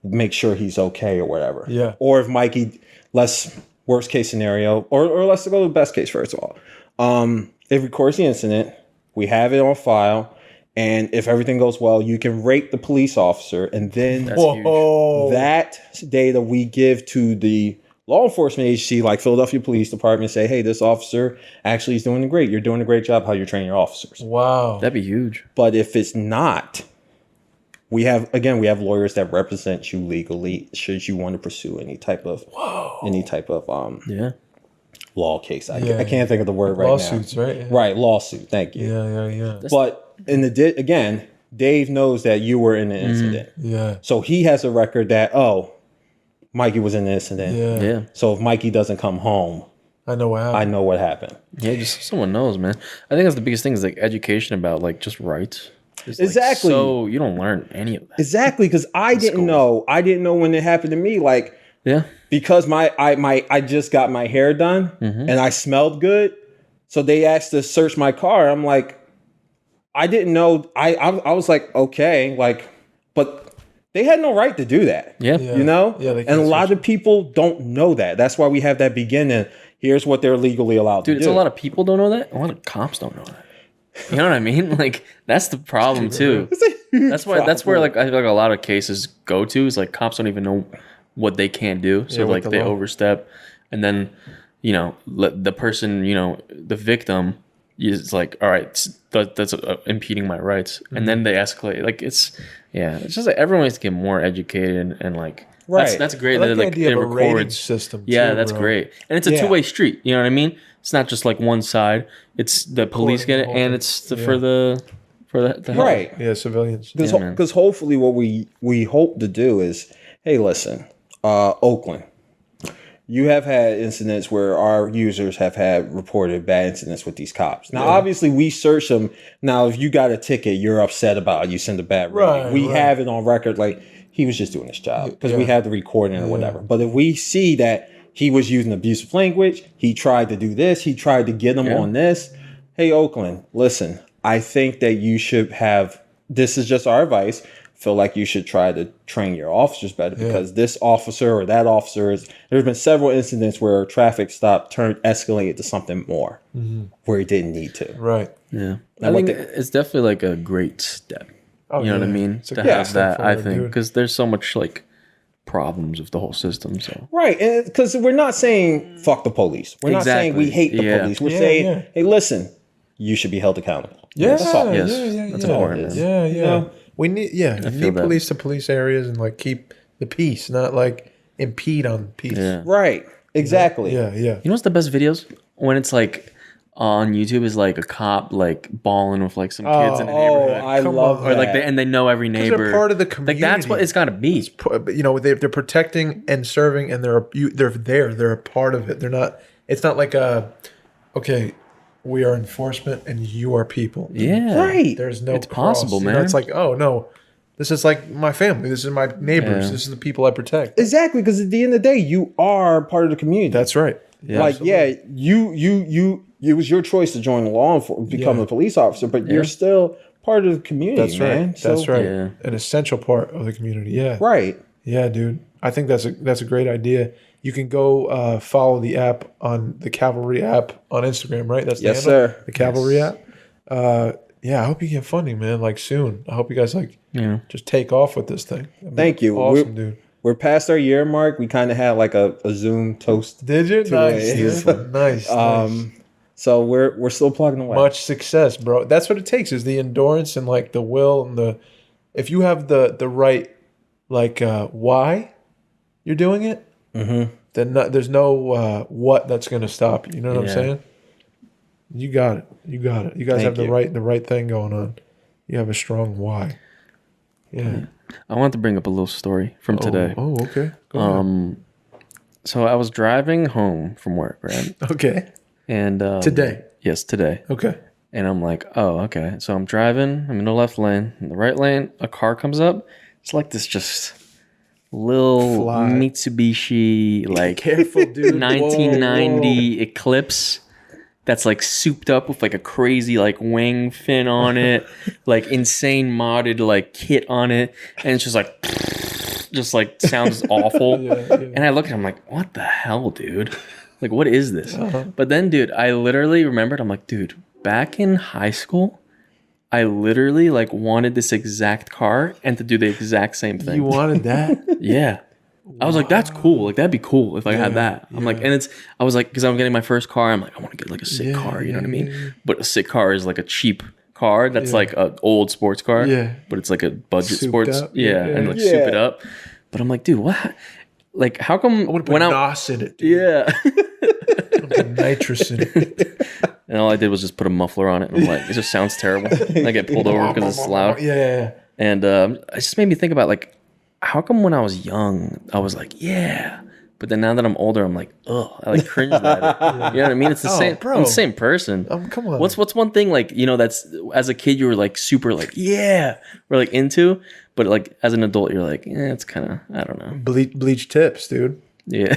make sure he's okay or whatever? Yeah. Or if Mikey, worst case scenario, or let's go to the best case first of all. It records the incident. We have it on file. And if everything goes well, you can rate the police officer. And then that data we give to the law enforcement agency like Philadelphia Police Department, say, hey, this officer actually is doing great. You're doing a great job how you're training your officers. Wow. That'd be huge. But if it's not, we have lawyers that represent you legally should you want to pursue any type of law case. I can't think of the word right now. Lawsuits, right? Yeah. Right, lawsuit. Thank you. Yeah. But Dave knows that you were in the incident. Yeah. So he has a record that, Mikey was in the incident. Yeah. So if Mikey doesn't come home, I know what happened. I know what happened. Yeah, just so someone knows, man. I think that's the biggest thing is like education about like just rights. It's, like, Exactly. so you don't learn any of that. Exactly, because I didn't know. I didn't know when it happened to me. Like, because I just got my hair done and I smelled good, so they asked to search my car. I'm like, I didn't know. I was like, okay, like, but they had no right to do that. Yeah. You know? Yeah, and a lot of people don't know that. That's why we have that beginning. Here's what they're legally allowed to do. Dude, it's a lot of people don't know that. A lot of cops don't know that. You know what I mean? Like that's the problem too. That's why. That's where like I feel like a lot of cases go to is like cops don't even know what they can do, so like they overstep, and then the person the victim is like, all right, that's impeding my rights, and then they escalate. Like it's just like everyone needs to get more educated and like. Right. That's great. I like that the idea it of a rating records system. Yeah, too, that's bro. great, and it's a two-way street. You know what I mean? It's not just like one side. It's the police get it, and it's for the help. Right. Yeah, civilians. Because hopefully what we hope to do is, hey, listen, Oakland, you have had incidents where our users have had reported bad incidents with these cops. Now, obviously, we search them. Now, if you got a ticket, you're upset about it, you send a bad rating. We have it on record, like, he was just doing his job because we have the recording or whatever. But if we see that he was using abusive language, he tried to do this, he tried to get them on this. Hey, Oakland, listen, I think that you should have, this is just our advice, feel like you should try to train your officers better because this officer or that officer there's been several incidents where a traffic stop escalated to something more where it didn't need to. Right. Yeah. I think it's definitely like a great step. Oh, you know what I mean? It's a To great have step that, I forward, think, dude. because there's so much like problems with the whole system. So Right, and because we're not saying fuck the police. We're not saying we hate the police. We're saying, hey, listen, you should be held accountable. Yeah, That's all. Yes, yeah, that's yeah. important. Yeah, yeah. You know? We need feel that. police to police areas and like keep the peace, not like impede on peace. Yeah. Right, exactly. Yeah, yeah. You know what's the best videos? When it's like on YouTube is like a cop like balling with like some kids in the neighborhood. I Come love on. that. Or like they know every neighbor. They're part of the community. Like that's what it's got to be. They're protecting and serving, and they're there. They're a part of it. They're not. It's not like okay, we are enforcement and you are people. Yeah. Right. There's no. It's possible, You know, man. it's like, oh no, this is like my family. This is my neighbors. Yeah. This is the people I protect. Exactly, because at the end of the day, you are part of the community. That's right. Yeah. Like, you. It was your choice to join the law enforcement, become a police officer, but you're still part of the community. That's right. man. That's right. Yeah. An essential part of the community. Yeah. Right. Yeah, dude. I think that's a great idea. You can go follow the app on the Cavalry App on Instagram, right? That's the Yes, handle? sir. The Cavalry App. I hope you get funding, man. Like soon. I hope you guys just take off with this thing. That'd be Thank you. Awesome, dude. We're past our year mark. We kind of had like a Zoom toast. Did you? Nice, it. dude. Nice. Nice. So we're still plugging away. Much success, bro. That's what it takes is the endurance and like the will and if you have the right like why you're doing it, then there's no what that's gonna stop you. You know what I'm saying? You got it. You got it. You guys have the right thing going on. You have a strong why. Yeah. I wanted to bring up a little story from today. Oh, okay. Go ahead. So I was driving home from work, right? Okay. And Today. Yes, today. Okay. And I'm like, oh, okay. So I'm driving. I'm in the left lane. In the right lane, a car comes up. It's like this just little Fly. Mitsubishi, like Careful, dude. 1990 Eclipse that's like souped up with like a crazy like wing fin on it, like insane modded like kit on it. And it's just like sounds awful. And I look at him like, what the hell, dude? Like, what is this? But then, dude, I literally remembered, I'm like, dude, back in high school, I literally like wanted this exact car and to do the exact same thing. You wanted that? Yeah. I was like, that's cool. Like, that'd be cool if I had that. I'm like, and I was like, because I'm getting my first car. I'm like, I want to get like a sick car. You know what I mean? But a sick car is like a cheap car that's like an old sports car. Yeah. But it's like a budget Souped sports. up? Yeah. And like soup it up. But I'm like, dude, what? Like, how come I would have put NOS in it, dude. Yeah. Put nitrous in it. And all I did was just put a muffler on it. And I'm like, it just sounds terrible. And I get pulled over because it's loud. Yeah. And it just made me think about like, how come when I was young, I was like, yeah. But then now that I'm older, I'm like, ugh, I like cringed at it. You know what I mean? It's the same. bro. I'm the same person. Come on. What's one thing like, you know, that's as a kid you were like super like, yeah, or like into, but like as an adult you're like, it's kind of, I don't know. Bleach tips, dude. Yeah.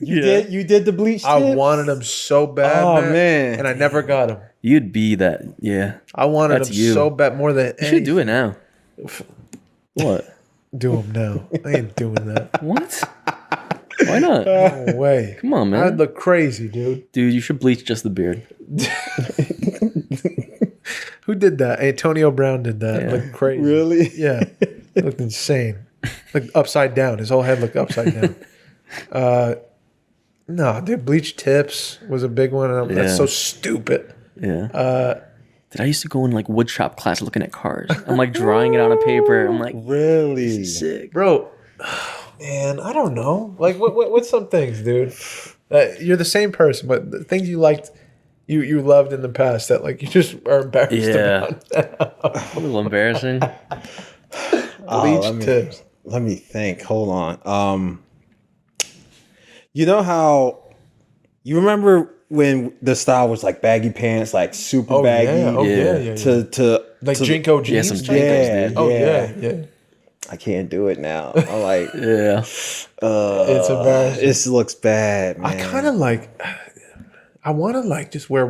You did the bleach I tips? wanted them so bad, Oh, man. man. And I never got them. You'd be that. Yeah. I wanted That's them you. so bad, more than You should do it now. What? Do them now. I ain't doing that. What? Why not? No way. Come on, man. I'd look crazy, dude. Dude, you should bleach just the beard. Who did that? Antonio Brown did that. Yeah. Looked crazy. Really? Yeah. Looked insane. Looked upside down. His whole head looked upside down. No, dude, bleach tips was a big one. And That's so stupid. Yeah. Dude, I used to go in like wood shop class looking at cars. I'm like drawing it on a paper. I'm like, Really? sick. Bro, man, I don't know. Like, what's some things, dude? You're the same person, but the things you liked, you loved in the past that like you just are embarrassed about. A little embarrassing. Bleach tips. Let me think. Hold on. You know how you remember when the style was like baggy pants, like super baggy? Yeah. To Like Jinko Yeah, jeans? some type? Jinkos, dude. Oh, yeah. I can't do it now. I'm like, Yeah. It's embarrassing. this looks bad, man. I kind of like, I want to like just wear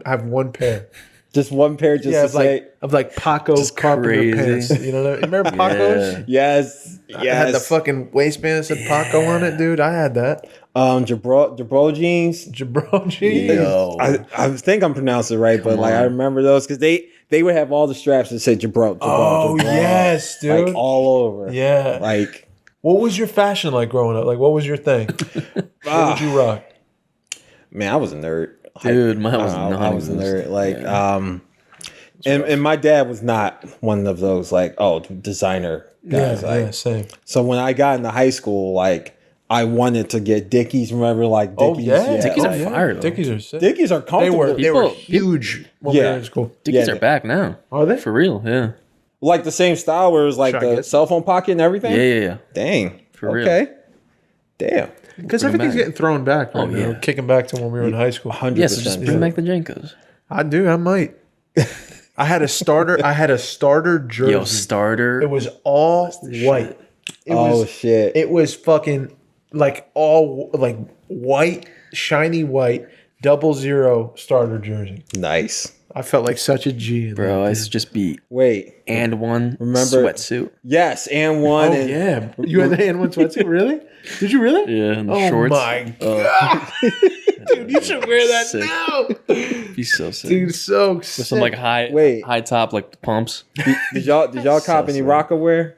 have one pair. just one pair just to say. Of like Paco carpenter crazy. pants. You know what I mean? Remember Pacos? Yes. I had the fucking waistband that said Paco on it, dude. I had that. Jabro jeans. Jabro jeans. Yo. I think I'm pronouncing it right, but like I remember those because they would have all the straps that said Jabro. Oh, yes, dude. Like all over. Yeah. Like, What was your fashion like growing up? Like, what was your thing? What would you rock? man, I was a nerd. Dude, mine was I was a nerd. Like, and my dad was not one of those like, designer guys. Like, same. so when I got into high school, like I wanted to get Dickies. Remember, like Dickies? Dickies are like, fire, though. Dickies are sick. Dickies are They comfortable. were People- huge when we were in school. Dickies Yeah. are back now. Are they? For real, yeah. Like the same style where it was like Should I the get- cell phone pocket and everything. Yeah. Dang. For real. Okay. Damn. Because Bring 'em everything's back. getting thrown back right now. yeah. Kicking back to when we were in high school. 100%. Yeah, so just bring back the Jenkos. I might. I had a starter jersey. Yo, starter. It was all white. Shit. It was fucking like all like white, shiny white, 00 starter jersey. Nice. I felt like such a G in Bro, I that, used to just be Wait. and one Remember- sweatsuit. Yes, and one. dude. and Oh yeah, you had the hand one sweatsuit, really? Did you really? Yeah, and the Oh shorts. my god, dude, you should wear that Sick. now, Be so sick. dude. So With some like high top like pumps. Did y'all cop any Rockaware?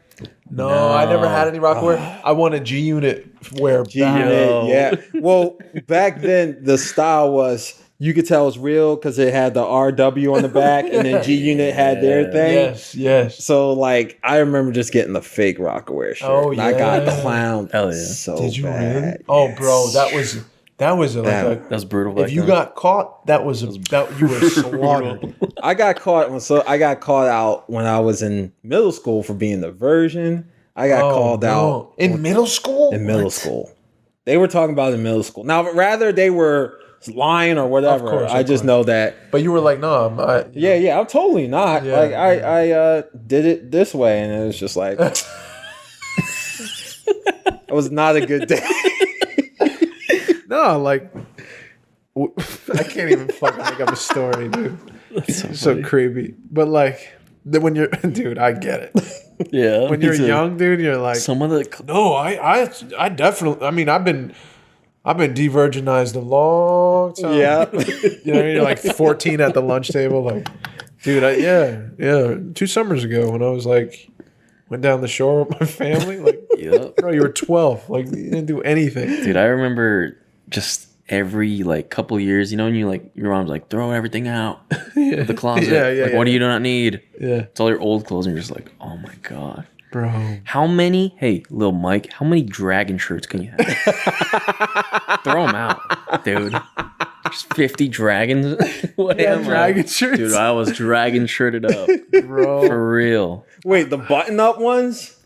No, I never had any Rockaware. I want a G Unit wear. G-Unit, yeah. Well, back then the style was you could tell it was real because it had the RW on the back, and then G Unit had their thing. Yes. So like I remember just getting the fake Rockaware shirt. Oh, and I got yeah. clowned. Hell yeah. So Did you bad. really? Oh, bro, that was That was brutal. if you got caught, that you were slaughtered. I got caught out when I was in middle school for being the virgin. I got called out in middle school. in middle school. They were talking about it in middle school. Now, rather they were lying or whatever. Of course, I just know that. But you were like, no, I'm totally not. Yeah, Like I did it this way, and it was just like it was not a good day. no, like I can't even fucking make up a story, dude. That's So creepy. But like when you're, dude, I get it. yeah. When you're young, dude, you're like, some of the no, I definitely. I mean, I've been de-virginized a long time. Yeah. You know, you're like 14 at the lunch table, like, dude, yeah. 2 summers ago when I was like, went down the shore with my family, like, Yep. bro, you were 12, like, you didn't do anything. Dude, I remember just every like couple years, you know, and you like your mom's like throw everything out of the closet. Yeah, What do you not need? Yeah, It's all your old clothes, and you're just like, oh my god. bro. How many? Hey, Lil Mike, how many dragon shirts can you have? Throw them out, dude. Just 50 dragons. What Yeah, am I? dragon shirts. Dude, I was dragon shirted up, Bro, for real. Wait, the button-up ones?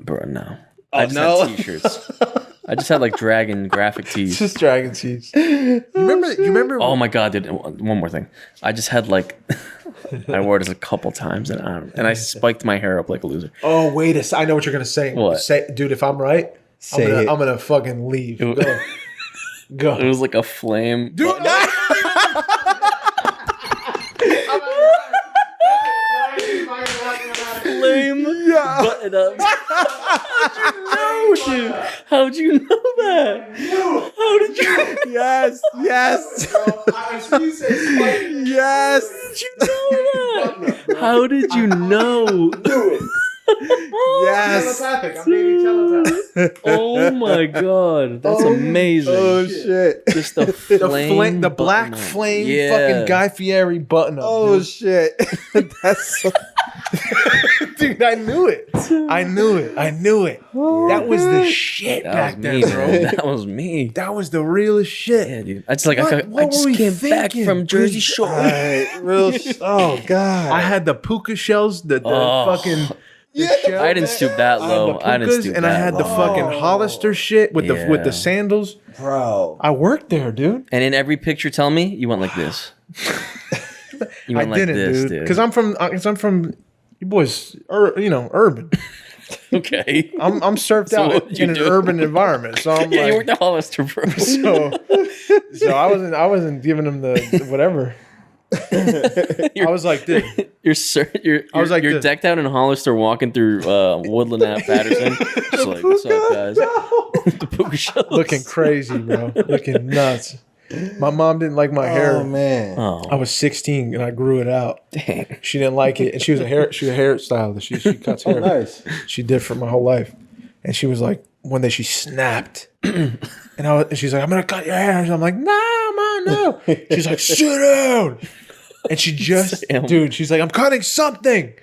Bro, no. Oh, I just had t-shirts. I just had like dragon graphic tees. Just dragon tees. You remember? Oh my god, dude! One more thing. I just had like, I wore this a couple times, and I spiked my hair up like a loser. Oh wait, I know what you're gonna say. What? Dude? If I'm right, I'm gonna fucking leave. Go. It was like a flame. Dude, Flame button up. How'd you know, dude? How'd you know that? How did you? Yes. yes. How did you know? Yes. I'm being telepathic. Oh my god, that's amazing. Oh shit. Just the flame, The black button up. flame, Yeah. fucking Guy Fieri button up. Oh dude. shit. That's so Dude, I knew it. That was the shit That back was then, me, bro. bro. That was me. That was the realest shit. Yeah, dude. I just like What I were just we came back thinking? from Jersey Shore. oh god. I had the puka shells, the fucking. Shell. I didn't stoop that low. I didn't stoop and that I had the low. fucking Hollister shit with Yeah. the sandals. Bro. I worked there, dude. And in every picture, tell me you went like this. You I went like didn't, this, dude. Because I'm from, you boys, urban. Okay. I'm surfed So out what did in you an do? urban environment, so I'm Yeah, you like, worked at Hollister, bro. so I wasn't giving them the whatever. I was like, dude. I was like, you're this. decked out in Hollister, walking through Woodland Ave, Patterson. Just like, what's up, guys? The puka shells. Looking crazy, bro. Looking nuts. My mom didn't like my hair. Oh man. Oh, I was 16 and I grew it out. dang. She didn't like it, and she was a hairstylist. She cuts hair. Nice. She did for my whole life, and she was like, one day she snapped, and she's like, "I'm gonna cut your hair." And I'm like, "No, mom, no." She's like, "Sit down," and she just, Damn. dude, she's like, "I'm cutting something,"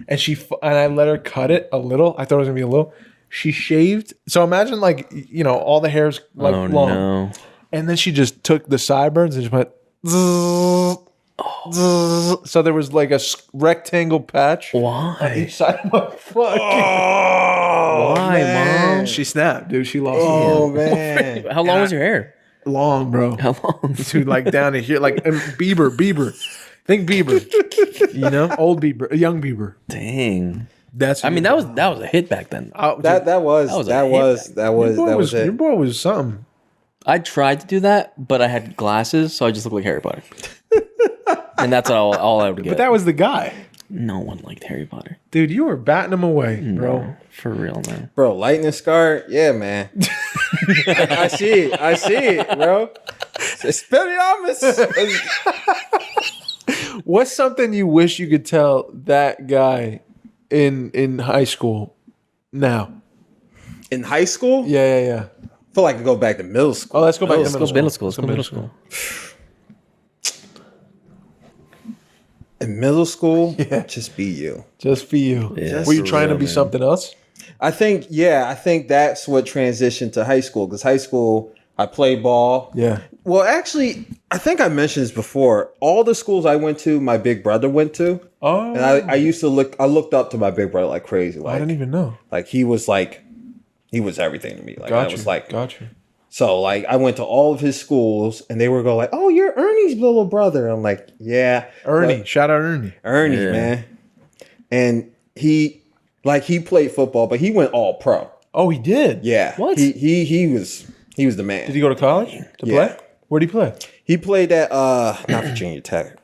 and I let her cut it a little. I thought it was gonna be a little. She shaved. So imagine like all the hair's like Oh long. no. And then she just took the sideburns and just went. Zzz, zzz. So there was like a rectangle patch on Why? each side of my fucking. Why, mom? She snapped, dude. She lost Oh man. How long was your hair? it. Long, bro. How long? Dude, like down to here, like Bieber. Think Bieber. Old Bieber, young Bieber. Dang. That's. I mean, that was a hit back then. That was Your it. boy was something. I tried to do that, but I had glasses, so I just looked like Harry Potter. And that's all I would get. But that was the guy, No one liked Harry Potter. dude. You were batting him away, bro. No, for real, man. Bro, lightning scar? Yeah, man. I see it, bro. Expelliarmus. What's something you wish you could tell that guy in high school now? In high school? Yeah. I feel like I go back to middle school. Oh, let's go back to middle school. Let's go middle school. In middle school, Yeah. just be you. Just for you. Yeah, Were you for trying to real, be man. something else? I think that's what transitioned to high school. Because high school, I played ball. Yeah. Well, actually, I think I mentioned this before. All the schools I went to, my big brother went to. Oh, And I used to looked up to my big brother like crazy. I Like, didn't even know. he was everything to me. Like, I was like, got you. so like I went to all of his schools and they were going like, "Oh, you're Ernie's little brother." I'm like, "Yeah, Ernie, But shout out Ernie. Ernie, Yeah. man." And he played football, but he went all pro. Oh, he did. Yeah, What? He was the man. Did he go to college to Yeah. play? Where'd he play? He played at not Virginia Tech,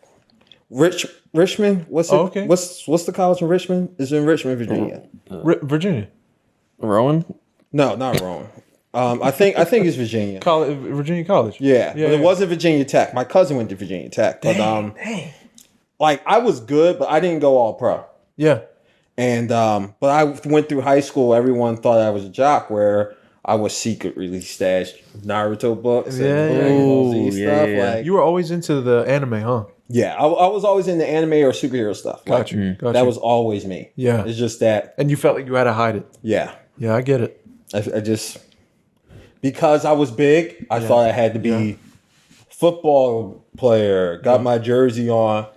Richmond. What's it? Oh, okay. What's the college in Richmond? It's in Richmond, Virginia. Virginia Rowan? No, not wrong. I think it's Virginia. College. Virginia College. Yeah, but yeah. it wasn't Virginia Tech. My cousin went to Virginia Tech, but like I was good, but I didn't go all pro. Yeah. And but I went through high school. Everyone thought I was a jock, where I was secretly stashed Naruto books and Yeah, yeah. Dragon Ball Z Ooh, stuff. yeah. Like, You were always into the anime, huh? yeah, I was always in the anime or superhero stuff. Got you. Like, Got that you. was always me. Yeah. It's just that. And you felt like you had to hide it. Yeah, Yeah, I get it. I just because I was big, I thought I had to be football player. Got my jersey on.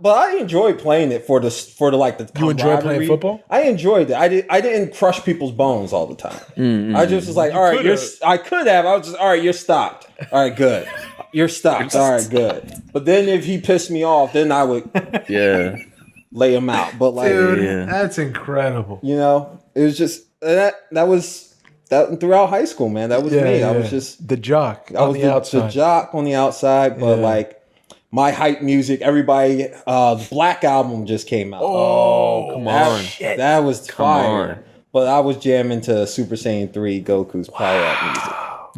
But I enjoyed playing it for the You enjoy playing camaraderie. football? I enjoyed it. I didn't crush people's bones all the time. I just was like, all right, I could have. I was just, all right, you're stopped. All right, good. You're stopped. All right, good. But then if he pissed me off, then I would lay him out. But like, Dude, that's incredible. you know, it was just that was throughout high school, man. That was me. I was just the jock I was on the outside. the jock on the outside, but like my hype music, everybody, the Black album just came out. Oh, come on. That was fire. on. But I was jamming to Super Saiyan 3 Goku's Power Up music.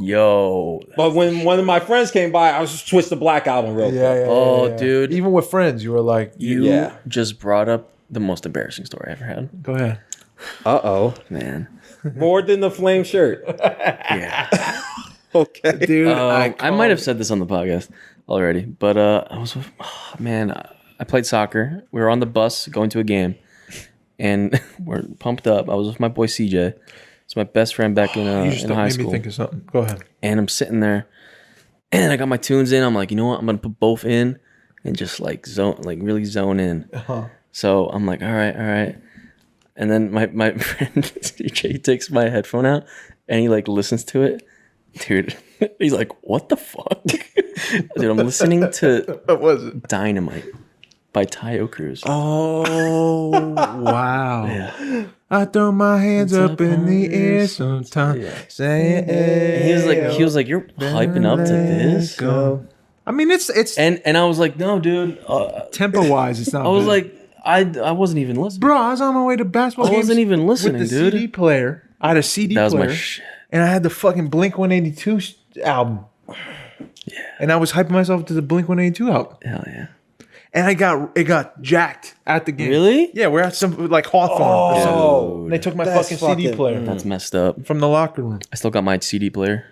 Yo. But when one of my friends came by, I was just switched the Black album real quick. Yeah. Dude. Even with friends, you were like, You just brought up the most embarrassing story I ever had. go ahead. Uh-oh. Man. More than the flame shirt. Yeah. Okay. Dude, I might have said this on the podcast already, but I was with, I played soccer. We were on the bus going to a game, and we're pumped up. I was with my boy CJ. It's my best friend back in you just in high made school. me think of something. Go ahead. And I'm sitting there, and I got my tunes in. I'm like, you know what? I'm gonna put both in, and just like really zone in. So I'm like, all right. And then my friend CJ takes my headphone out, and he like listens to it. Dude, he's like, what the fuck? Dude, I'm listening to What was it? Dynamite by Tayo Cruz. Oh, wow. I throw my hands up in the air sometimes. Saying, He was like, you're hyping up to this? Go. I mean, it's And I was like, no, dude. tempo wise, it's not. I was bad. like, I wasn't even listening. bro, I was on my way to basketball. I wasn't games even listening, with the dude. CD player. I had a CD That was player, my shit. and I had the fucking Blink 182 album. Yeah, and I was hyping myself to the Blink 182 album, Hell yeah. and it got jacked at the game. Really? Yeah, we're at some like Hawthorne or something. Oh, And they took my That's fucking CD fucking- player That's messed up. from the locker room. I still got my CD player.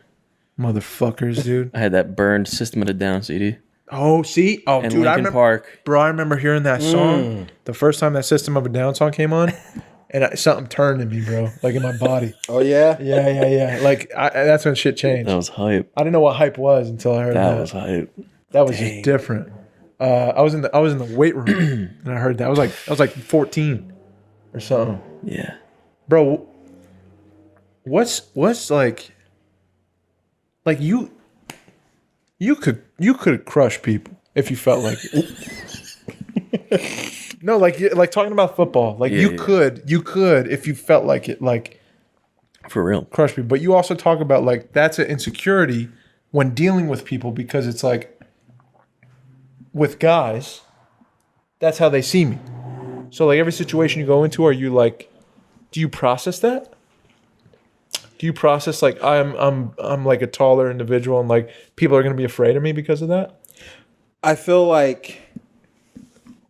Motherfuckers, dude. I had that burned System of a Down CD. Oh, see? Oh, And dude, I Linkin remember. Park. Bro, I remember hearing that song the first time that System of a Down song came on, and something turned in me, bro, like in my body. Oh, yeah? Yeah. Like that's when shit changed. That was hype. I didn't know what hype was until I heard that. That was hype. That was just different. I was in the weight room and I heard that. I was like 14 or something, Yeah. bro. What's like you could crush people if you felt like it. No, like talking about football. Like you could if you felt like it, like For real. crush people. But you also talk about like that's an insecurity when dealing with people because it's like with guys, that's how they see me. So like every situation you go into, are you like, do you process that? Do you process like I'm like a taller individual and like people are gonna be afraid of me because of that? I feel like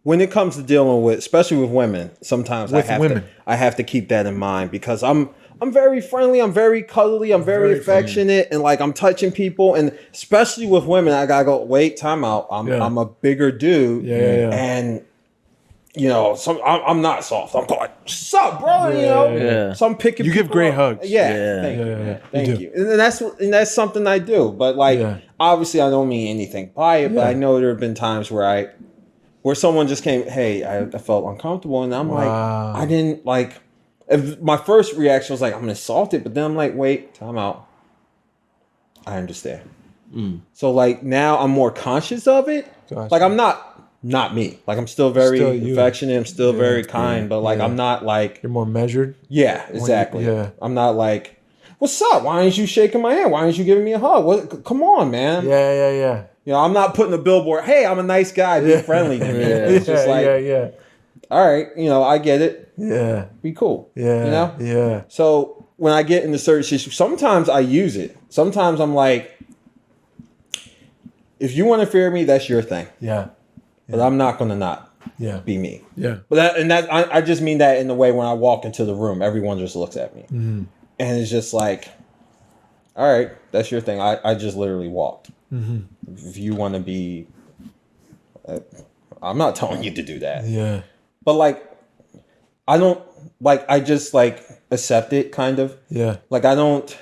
when it comes to dealing with, especially with women, sometimes I have to keep that in mind because I'm very friendly, I'm very cuddly, I'm very affectionate, and like I'm touching people, and especially with women, I gotta go. Wait, time out. I'm a bigger dude, and you know, I'm not soft. I'm like, what's up, bro? You know, so I'm picking. You give people great up. hugs. Thank you. And that's something I do. But like, obviously, I don't mean anything by it. But I know there have been times where someone just came, hey, I felt uncomfortable, and I'm like, I didn't like. My first reaction was like, I'm insulted, but then I'm like, wait, time out. I understand. So like now I'm more conscious of it. Gotcha. Like I'm not me. Like I'm still very Still affectionate. I'm still very kind, but like I'm not like. You're more measured. Yeah, exactly. Yeah. I'm not like, what's up? Why aren't you shaking my hand? Why aren't you giving me a hug? What? Come on, man. Yeah. You know, I'm not putting a billboard. Hey, I'm a nice guy. Be friendly to me. It's just like, all right, you know, I get it. Yeah. Be cool. Yeah. You know? Yeah. So when I get into certain situations, sometimes I use it. Sometimes I'm like, if you want to fear me, that's your thing. Yeah. But I'm not going to not be me. Yeah. But I just mean that in the way when I walk into the room, everyone just looks at me. And it's just like, all right, that's your thing. I just literally walked. If you want to be, I'm not telling you to do that. Yeah. But like, I just like accept it kind of. Yeah. Like I don't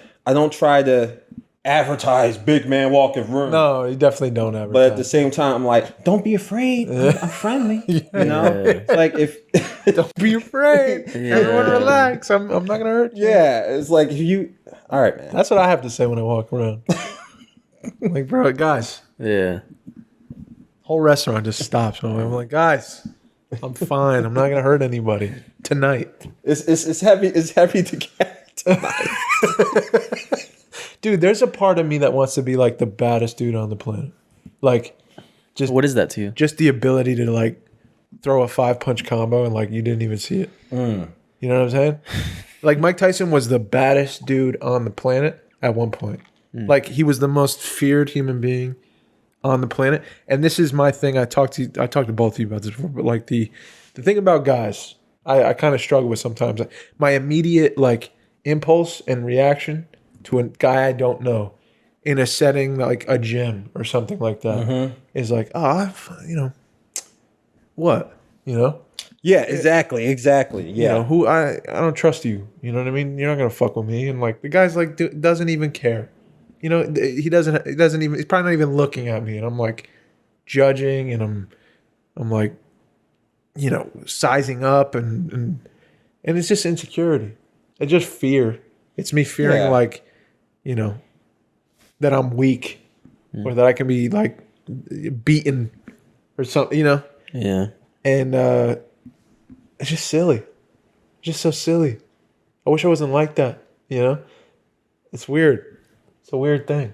try to advertise big man walking room. No, you definitely don't advertise. But at the same time, I'm like, don't be afraid. I'm friendly. You know, it's like if don't be afraid. Everyone relax. I'm not gonna hurt you. Yeah, it's like if you. All right, man. That's what I have to say when I walk around. Like, bro, guys. Yeah. Whole restaurant just stops. I'm like, guys, I'm fine. I'm not gonna hurt anybody tonight. It's heavy. It's heavy to get tonight. Dude, there's a part of me that wants to be like the baddest dude on the planet. Like, just What is that to you? just the ability to like throw a 5-punch combo and like you didn't even see it. You know what I'm saying? Like Mike Tyson was the baddest dude on the planet at one point. Like he was the most feared human being on the planet. And this is my thing. I talked to both of you about this before, but like the thing about guys, I kind of struggle with sometimes. My immediate like impulse and reaction to a guy I don't know in a setting like a gym or something like that is like, what? You know? Yeah, exactly. Yeah. You know, who I don't trust you. You know what I mean? You're not gonna fuck with me. And like the guy's like doesn't even care. You know, he doesn't even. He's probably not even looking at me. And I'm like judging, and I'm like, you know, sizing up, and it's just insecurity. It's just fear. It's me fearing like, you know, that I'm weak or that I can be like beaten or something. You know? Yeah. And it's just silly. Just so silly. I wish I wasn't like that, you know? It's weird. It's a weird thing.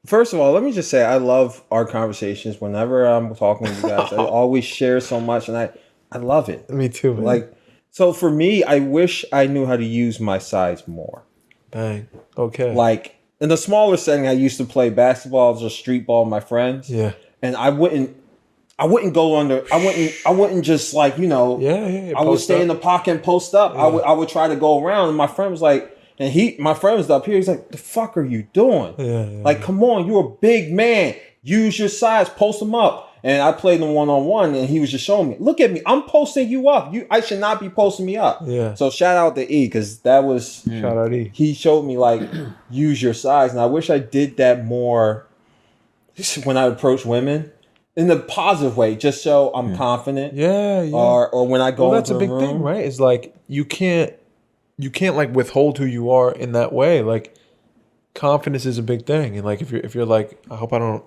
First of all, let me just say I love our conversations. Whenever I'm talking with you guys, I always share so much, and I love it. Me too, man. Like, so for me, I wish I knew how to use my size more. Bang. Okay. Like in the smaller setting, I used to play basketball, just street ball with my friends. Yeah. And I wouldn't go under. I wouldn't just like, you know. Yeah. I would stay in the pocket and post up. Yeah. I would try to go around, and my friend was like, my friend was up here. He's like, "The fuck are you doing? Like, come on, you're a big man. Use your size. Post them up." And I played them 1-on-1, and he was just showing me, "Look at me. I'm posting you up. I should not be posting me up." Yeah. So shout out to E, because that was Shout out E. He showed me like use your size, and I wish I did that more when I approach women. In a positive way, just so I'm confident. Yeah. Or when I go that's into a big thing, right? It's like you can't like withhold who you are in that way. Like confidence is a big thing. And like if you're like, I hope I don't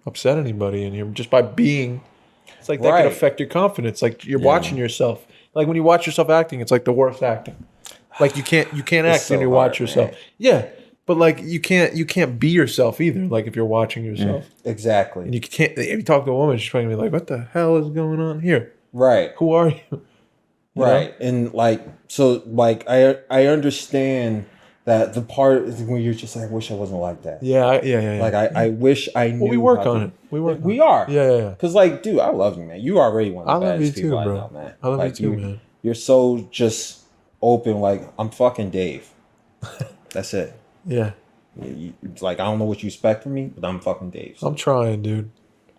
upset anybody, and you're just by being, it's like that could affect your confidence. Like you're watching yourself. Like when you watch yourself acting, it's like the worst acting. Like you can't act so when you watch hard, yourself. man. Yeah. But like you can't be yourself either. Like if you're watching yourself. Exactly. And you can't. If you talk to a woman, she's probably gonna be like, "What the hell is going on here? Right. Who are you?" You Right. know? And like, so like, I understand that the part is when you're just like, I wish I wasn't like that. Yeah. Like I wish I knew. Well, we work on it. We are. Yeah. Cause like, dude, I love you, man. You already one of the I love you baddest people too, I bro. know, man. I love like, you too, man. You're so just open. Like I'm fucking Dave. That's it. Yeah. It's like I don't know what you expect from me, but I'm fucking Dave. So I'm trying, dude.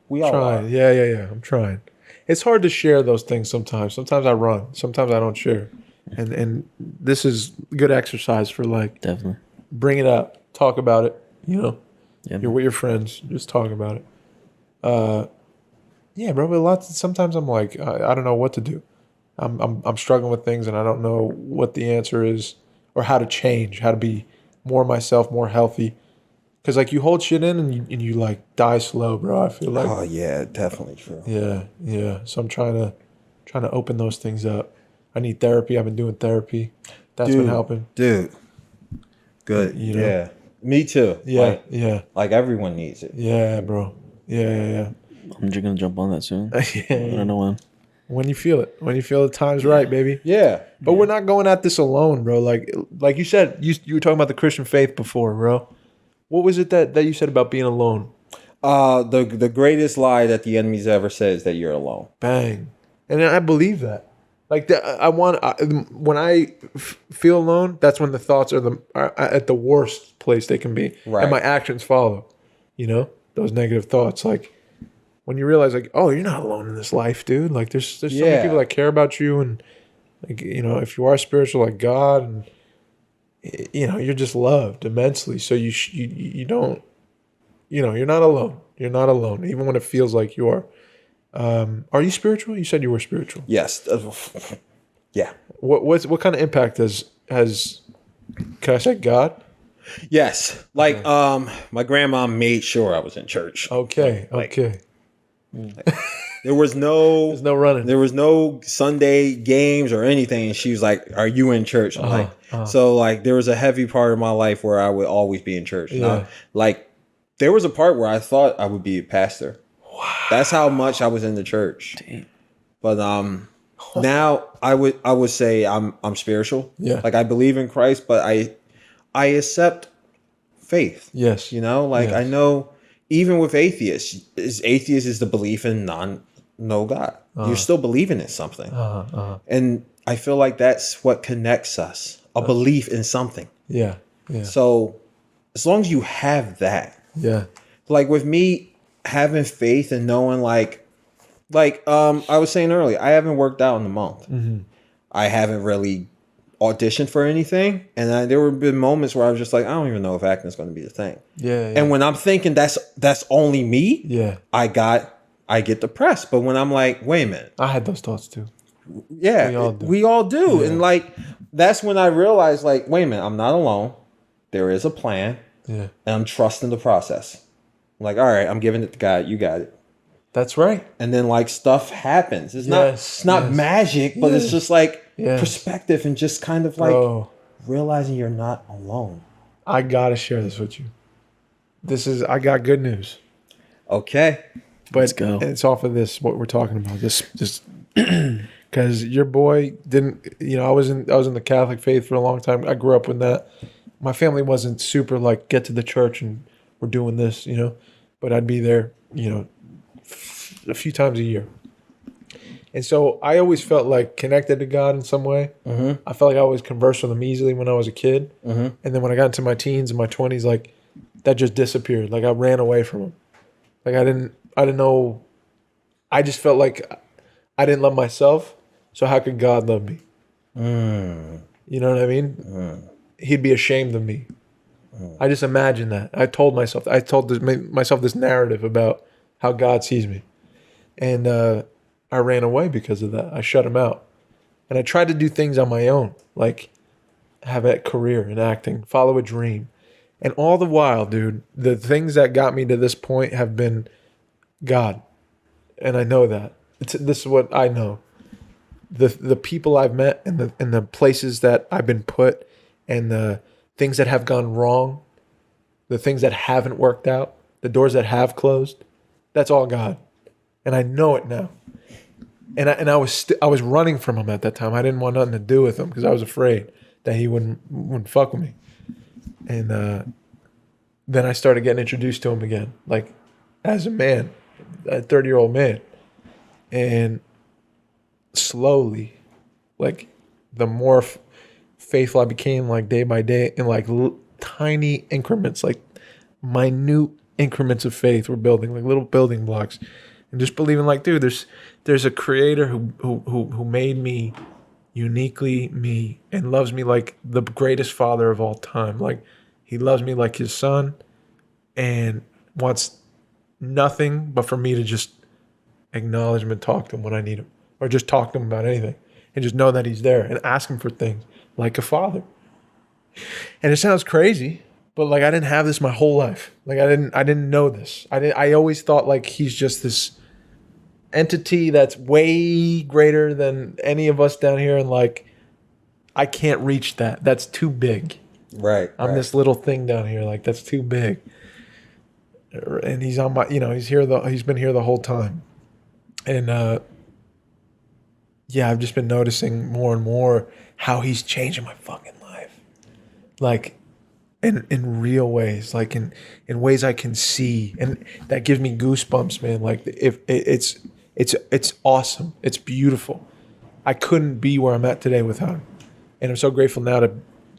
we all Trying. are. Yeah. I'm trying. It's hard to share those things sometimes. Sometimes I run. Sometimes I don't share. And this is good exercise for like Definitely. bring it up, talk about it. You know, Yeah. you're with your friends, just talk about it. Yeah, bro. But sometimes I'm like, I don't know what to do. I'm struggling with things, and I don't know what the answer is or how to change, how to be more myself, more healthy. Because like you hold shit in and you like die slow, bro. I feel like. Oh yeah, definitely true. Yeah. So I'm trying to open those things up. I need therapy. I've been doing therapy. That's been helping. Dude. Good. You know? Yeah. Me too. Yeah. Like everyone needs it. Yeah, bro. Yeah. I'm just gonna jump on that soon. I Yeah. don't know when. When you feel it. When you feel the time's right, baby. Yeah. But we're not going at this alone, bro. Like you said, you were talking about the Christian faith before, bro. What was it that you said about being alone? The greatest lie that the enemy's ever said is that you're alone. Bang. And I believe that. Like when I feel alone, that's when the thoughts are at the worst place they can be, Right. and my actions follow. You know, those negative thoughts. Like when you realize, like, oh, you're not alone in this life, dude. Like there's so many people that care about you, and like, you know, if you are spiritual, like God, and you're just loved immensely. So you don't, you're not alone. You're not alone, even when it feels like you are. Are you spiritual? You said you were spiritual. Yes. Yeah. What kind of impact has can I say God? Yes. Like my grandma made sure I was in church. Okay. Like, okay. There was no There's no running. There was no Sunday games or anything. And she was like, "Are you in church?" I'm like, so like there was a heavy part of my life where I would always be in church. Yeah. Like there was a part where I thought I would be a pastor. Wow. That's how much I was in the church. Damn. But now I would say I'm spiritual. Yeah. Like I believe in Christ, but I accept faith. Yes. Like I know even with atheists is the belief in no God. You're still believing in something. And I feel like that's what connects us, a belief in something. Yeah. Yeah. So as long as you have that. Yeah. Like with me having faith and knowing like I was saying earlier, I haven't worked out in a month. Mm-hmm. I haven't really auditioned for anything, and there have been moments where I was just like, I don't even know if acting is going to be the thing. Yeah. And when I'm thinking that's only me, yeah, I get depressed. But when I'm like, wait a minute, I had those thoughts too. Yeah, we all do. Yeah. And like that's when I realized, like, wait a minute, I'm not alone. There is a plan. Yeah, and I'm trusting the process. I'm like, all right, I'm giving it to God. You got it. That's right. And then like stuff happens. It's not magic, but it's just like perspective and just kind of like realizing you're not alone. I gotta share this with you. I got good news. Okay. But let's go. It's off of this, what we're talking about. This because your boy didn't, I was in the Catholic faith for a long time. I grew up with that. My family wasn't super like get to the church and we're doing this, but I'd be there, a few times a year. And so I always felt like connected to God in some way. Mm-hmm. I felt like I always conversed with him easily when I was a kid. Mm-hmm. And then when I got into my teens and my 20s, like that just disappeared. Like I ran away from him. Like I didn't know. I just felt like I didn't love myself. So how could God love me? Mm. You know what I mean? Mm. He'd be ashamed of me. Mm. I just imagined that. I told myself this narrative about how God sees me. And I ran away because of that. I shut him out. And I tried to do things on my own, like have a career in acting, follow a dream. And all the while, dude, the things that got me to this point have been God. And I know that. This is what I know. The people I've met and the places that I've been put and the things that have gone wrong, the things that haven't worked out, the doors that have closed, that's all God. And I know it now. And I was running from him at that time. I didn't want nothing to do with him because I was afraid that he wouldn't fuck with me. And then I started getting introduced to him again, like as a man, a 30-year-old man. And slowly, like the more faithful I became, like day by day, in like tiny increments, like minute increments of faith we're building, like little building blocks. And just believing, like, dude, there's a creator who made me uniquely me and loves me like the greatest father of all time. Like, he loves me like his son and wants nothing but for me to just acknowledge him and talk to him when I need him, or just talk to him about anything and just know that he's there and ask him for things like a father. And it sounds crazy, but like I didn't have this my whole life. Like I didn't know this. I always thought like he's just this entity that's way greater than any of us down here, and like I can't reach that. That's too big. Right. I'm this little thing down here, like that's too big. And he's on my, he's been here the whole time. And I've just been noticing more and more how he's changing my fucking life. Like in real ways, like in ways I can see, and that gives me goosebumps, man. Like if it's awesome, it's beautiful. I couldn't be where I'm at today without him, and I'm so grateful now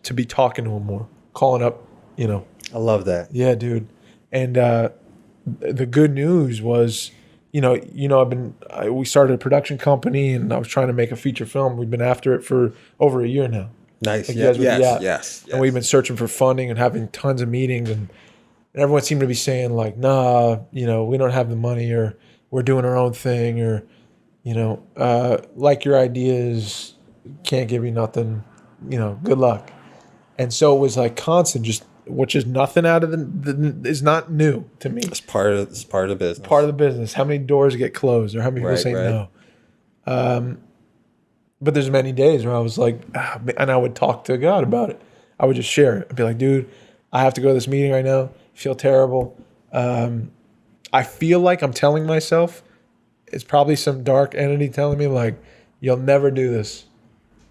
to be talking to him more, calling up. I love that. Yeah, dude. And the good news was, we started a production company, and I was trying to make a feature film. We've been after it for over a year now. Nice. Like you guys with the app. Yes. And we've been searching for funding and having tons of meetings, and everyone seemed to be saying like, nah, we don't have the money, or we're doing our own thing, or, like your ideas, can't give you nothing, good luck. And so it was like constant, which is nothing out of is not new to me. It's part of the business. Part of the business. How many doors get closed, or how many people say no? But there's many days where I was like, and I would talk to God about it. I would just share it. I'd be like, dude, I have to go to this meeting right now. I feel terrible. I feel like I'm telling myself, it's probably some dark entity telling me like, you'll never do this.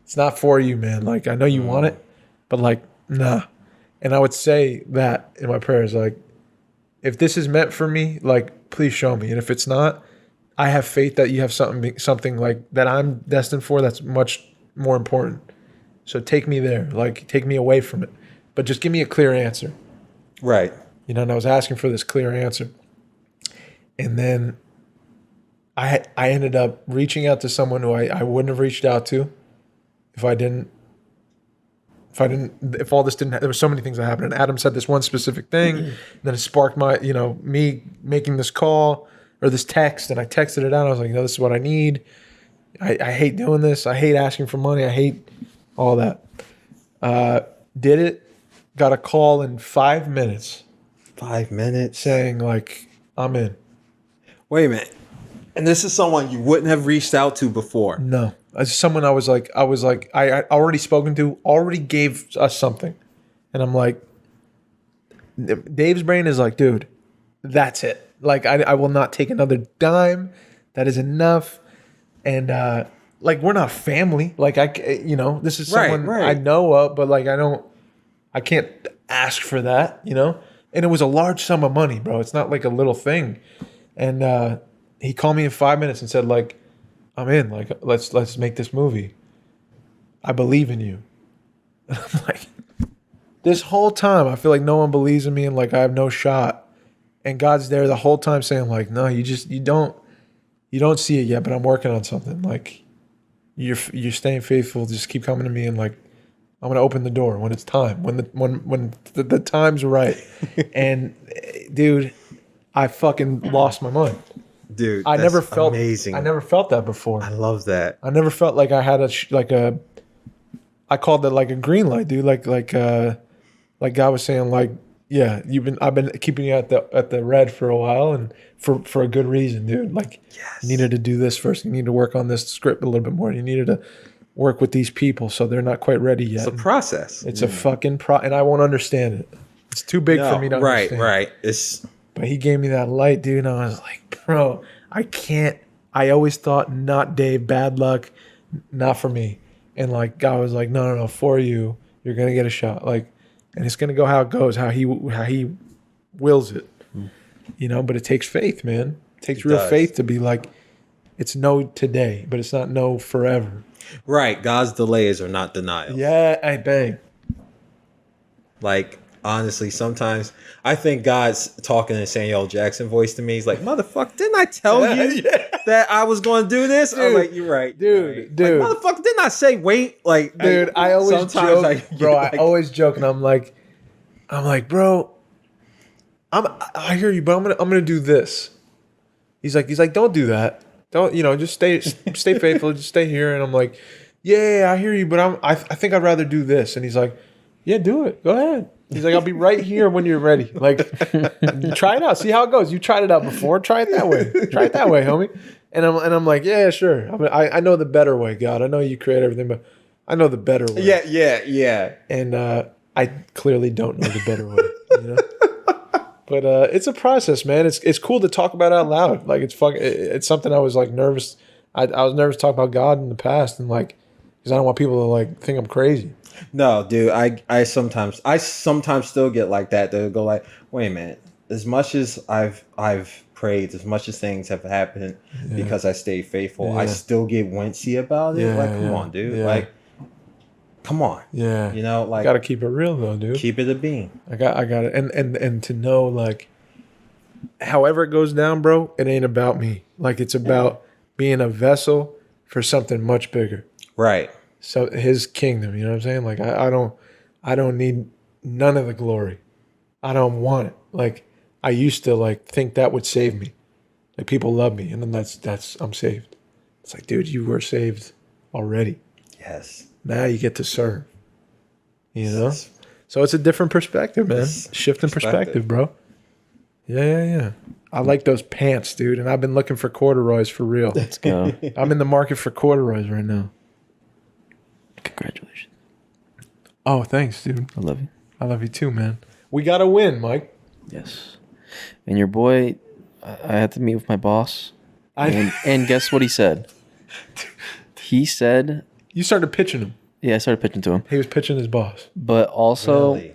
It's not for you, man. Like, I know you want it, but like, nah. And I would say that in my prayers, like, if this is meant for me, like, please show me. And if it's not, I have faith that you have something like that I'm destined for that's much more important. So take me there, like take me away from it, but just give me a clear answer. Right. And I was asking for this clear answer. And then I ended up reaching out to someone who I wouldn't have reached out to if all this didn't, there were so many things that happened. And Adam said this one specific thing, and then it sparked me making this call or this text, and I texted it out. I was like, this is what I need. I hate doing this. I hate asking for money. I hate all that. Did it, got a call in 5 minutes. 5 minutes. Saying like, I'm in. Wait a minute. And this is someone you wouldn't have reached out to before. No. It's someone I already spoken to, already gave us something. And I'm like, Dave's brain is like, dude, that's it. Like, I will not take another dime. That is enough. And, like, we're not family. Like, this is someone I know of, but, like, I can't ask for that, And it was a large sum of money, bro. It's not like a little thing. And he called me in 5 minutes and said, like, I'm in. Like, let's make this movie. I believe in you. And I'm like, this whole time, I feel like no one believes in me and, like, I have no shot. And God's there the whole time saying like, no, you don't see it yet, but I'm working on something. Like you're staying faithful. Just keep coming to me, and like, I'm going to open the door when it's time, when the time's right. And dude, I fucking lost my mind. Dude, I never felt amazing. I never felt that before. I love that. I never felt like I had I called it like a green light, dude. Like God was saying like, yeah, I've been keeping you at the red for a while, and for a good reason, dude. Like, yes. You needed to do this first. You need to work on this script a little bit more. You needed to work with these people, so they're not quite ready yet. It's a process. It's a fucking and I won't understand it. It's too big for me to understand. Right. But he gave me that light, dude, and I was like, bro, I can't. I always thought, not Dave, bad luck, not for me. And like God was like, no, for you, you're gonna get a shot. Like. And it's gonna go how it goes, how he wills it, But it takes faith, man. It takes real faith to be like, it's no today, but it's not no forever. Right. God's delays are not denials. Yeah, I bang. Like, honestly, sometimes I think God's talking in Samuel Jackson voice to me. He's like, motherfucker, didn't I tell you that I was going to do this? Dude, I'm like, you're right. Dude. Like, motherfucker, didn't I say wait? Like, dude, I always joke, bro. I always joke, and I'm like, bro, I hear you, but I'm gonna do this. He's like, don't do that. Don't, just stay faithful. Just stay here. And I'm like, yeah, I hear you, but I think I'd rather do this. And he's like, yeah, do it. Go ahead. He's like, I'll be right here when you're ready. Like, try it out. See how it goes. You tried it out before. Try it that way. Try it that way, homie. And I'm like, yeah, sure. I know the better way, God. I know you create everything, but I know the better way. Yeah. And I clearly don't know the better way. But it's a process, man. It's cool to talk about out loud. Like, it's something I was like nervous. I was nervous to talk about God in the past, and like, because I don't want people to like think I'm crazy. No, dude, I sometimes still get like that. They'll go like, wait a minute. As much as I've prayed, as much as things have happened because I stayed faithful, I still get wincy about it. Like, come on, dude. Like, come on. Yeah. Like, gotta keep it real though, dude. Keep it a bean. I got it. And to know, like, however it goes down, bro, it ain't about me. Like, it's about being a vessel for something much bigger. Right. So his kingdom, you know what I'm saying? Like I don't need none of the glory. I don't want it. Like I used to like think that would save me. Like people love me, and then that's I'm saved. It's like, dude, you were saved already. Yes. Now you get to serve. You know? So it's a different perspective, man. Shifting perspective, bro. Yeah. I like those pants, dude, and I've been looking for corduroys for real. Let's go. I'm in the market for corduroys right now. Congratulations. Oh, thanks, dude. I love you. I love you too, man. We got to win, Mike. Yes. And your boy, I had to meet with my boss. And guess what he said? He said... You started pitching him. Yeah, I started pitching to him. He was pitching his boss. But also, Really?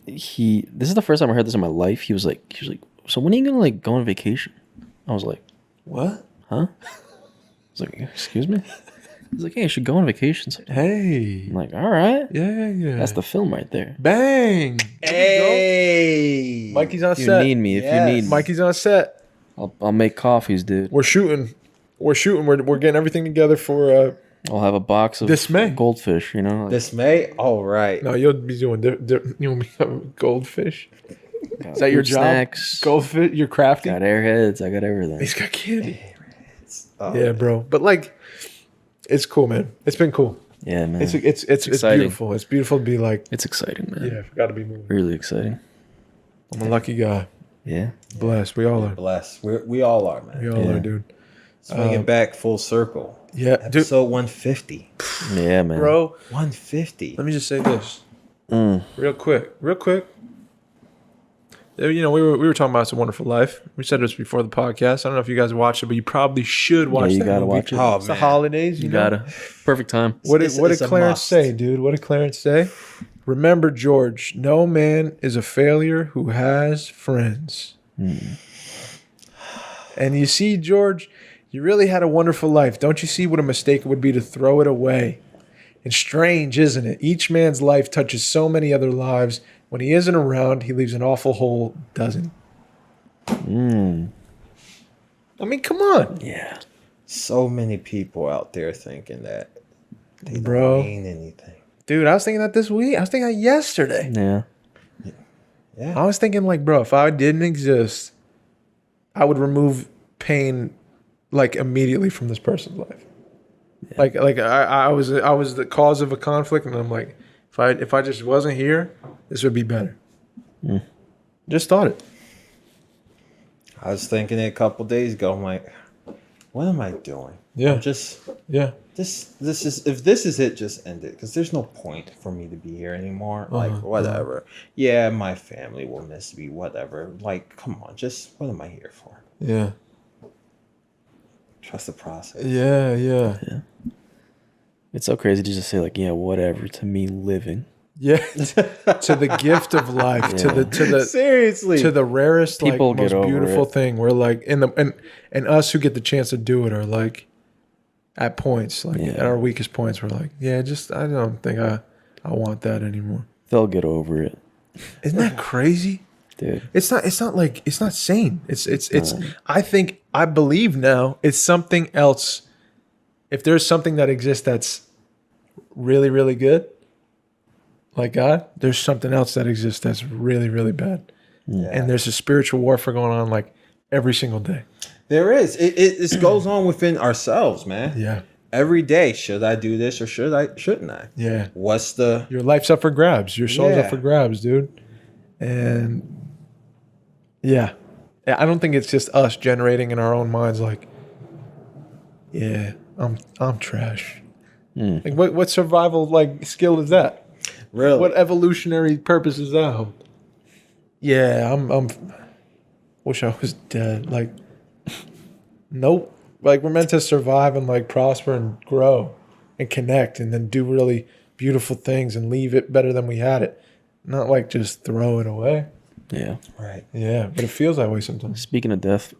this is the first time I heard this in my life. He was like, so when are you going to like go on vacation? I was like, What? huh? I was like, excuse me? He's like, hey, you should go on vacation sometime. Hey. I'm like, all right. Yeah. That's the film right there. Bang. Hey. Mikey's on If you set. need me, Mikey's on set. I'll make coffees, dude. We're shooting. We're getting everything together for I'll have a box of This May. goldfish, you know? Like, This May? All right. No, you'll be doing you'll be goldfish. Is that your food job? snacks. Goldfish, you're crafty? Got airheads. I got everything. He's got candy. Oh, Yeah, bro. But like it's cool, man. It's been cool. Yeah, man. It's exciting. beautiful. It's beautiful to be like, It's exciting, man. yeah, got to be moving. Really exciting. I'm a lucky guy. Yeah. Blessed. We all are. Bless. We all are, man. We all Yeah. are, dude. Swinging back full circle. Yeah, dude. Episode 150. Yeah, man. Bro, 150. let me just say this real quick. You know, we were talking about It's a Wonderful Life. We said this before the podcast. I don't know if you guys watched it, but you probably should watch. you that gotta movie. watch it. Oh, It's the man. holidays. You know? gotta. Perfect time. What did It's a Clarence must. say, dude? What did Clarence say? Remember, George, no man is a failure who has friends. And you see, George, you really had a wonderful life. Don't you see what a mistake it would be to throw it away? And strange, isn't it? Each man's life touches so many other lives. When he isn't around, he leaves an awful hole, doesn't he? I mean, come on. Yeah. So many people out there thinking that they Bro. don't mean anything. Dude, I was thinking that this week. I was thinking that yesterday. Yeah. Yeah. I was thinking, like, bro, if I didn't exist, I would remove pain, like, immediately from this person's life. Yeah. Like I was the cause of a conflict, and I'm like, if I just wasn't here, this would be better. Just thought it. I was thinking it a couple days ago. I'm like, what am I doing? Yeah. I'm just Yeah. this is if this is it, just end it, because there's no point for me to be here anymore. Like whatever. Yeah, my family will miss me. Whatever. Like, come on, just what am I here for? Yeah. Trust the process. Yeah. It's so crazy to just say like, yeah, whatever to me living. Yeah. To the gift of life, to the Seriously. to the rarest, People like, get most over beautiful it. thing. We're like and us who get the chance to do it are like at points, like Yeah. at our weakest points, we're like, yeah, just I don't think I want that anymore. They'll get over it, Isn't that crazy? dude. It's not sane. It's I believe now it's something else. If there's something that exists that's really, really good, like God, there's something else that exists that's really, really bad. And there's a spiritual warfare going on like every single day. There is. It goes on within ourselves, man. Yeah. Every day, should I do this or shouldn't I? Yeah. What's the Your life's up for grabs. Your soul's up Yeah. for grabs, dude. And yeah. I don't think it's just us generating in our own minds like, yeah, I'm trash. Like what survival like skill is that? really? What evolutionary purpose is that hold? Yeah, I'm wish I was dead. Like nope. Like we're meant to survive and like prosper and grow and connect and then do really beautiful things and leave it better than we had it. Not like just throw it away. Yeah. Right. Yeah, but it feels that way sometimes. Speaking of death,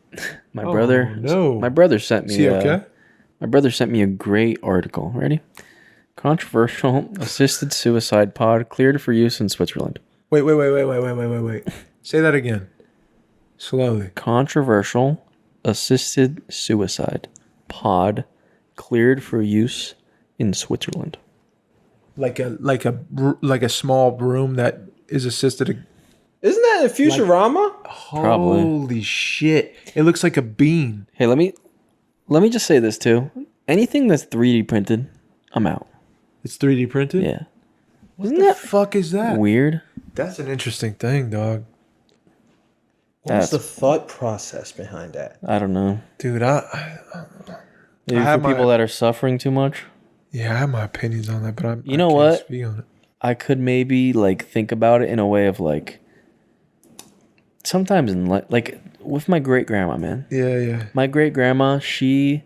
my Oh, brother. no. My brother sent me. Is he okay? My brother sent me a great article. Ready? Controversial assisted suicide pod cleared for use in Switzerland. Wait. Say that again. Slowly. Controversial assisted suicide pod cleared for use in Switzerland. Like a small room that is assisted. Isn't that in Futurama? Probably. Holy shit! It looks like a bean. Hey, let me just say this too. Anything that's 3D printed, I'm out. It's 3D printed. Yeah. What the fuck is that? Weird? That's an interesting thing, dog. What's the thought process behind that? I don't know. Dude, Maybe I for have people my- that are suffering too much. yeah, I have my opinions on that, but I You know can't what? speak on it. I could maybe like think about it in a way of like sometimes in like with my great grandma, man. Yeah. My great grandma, she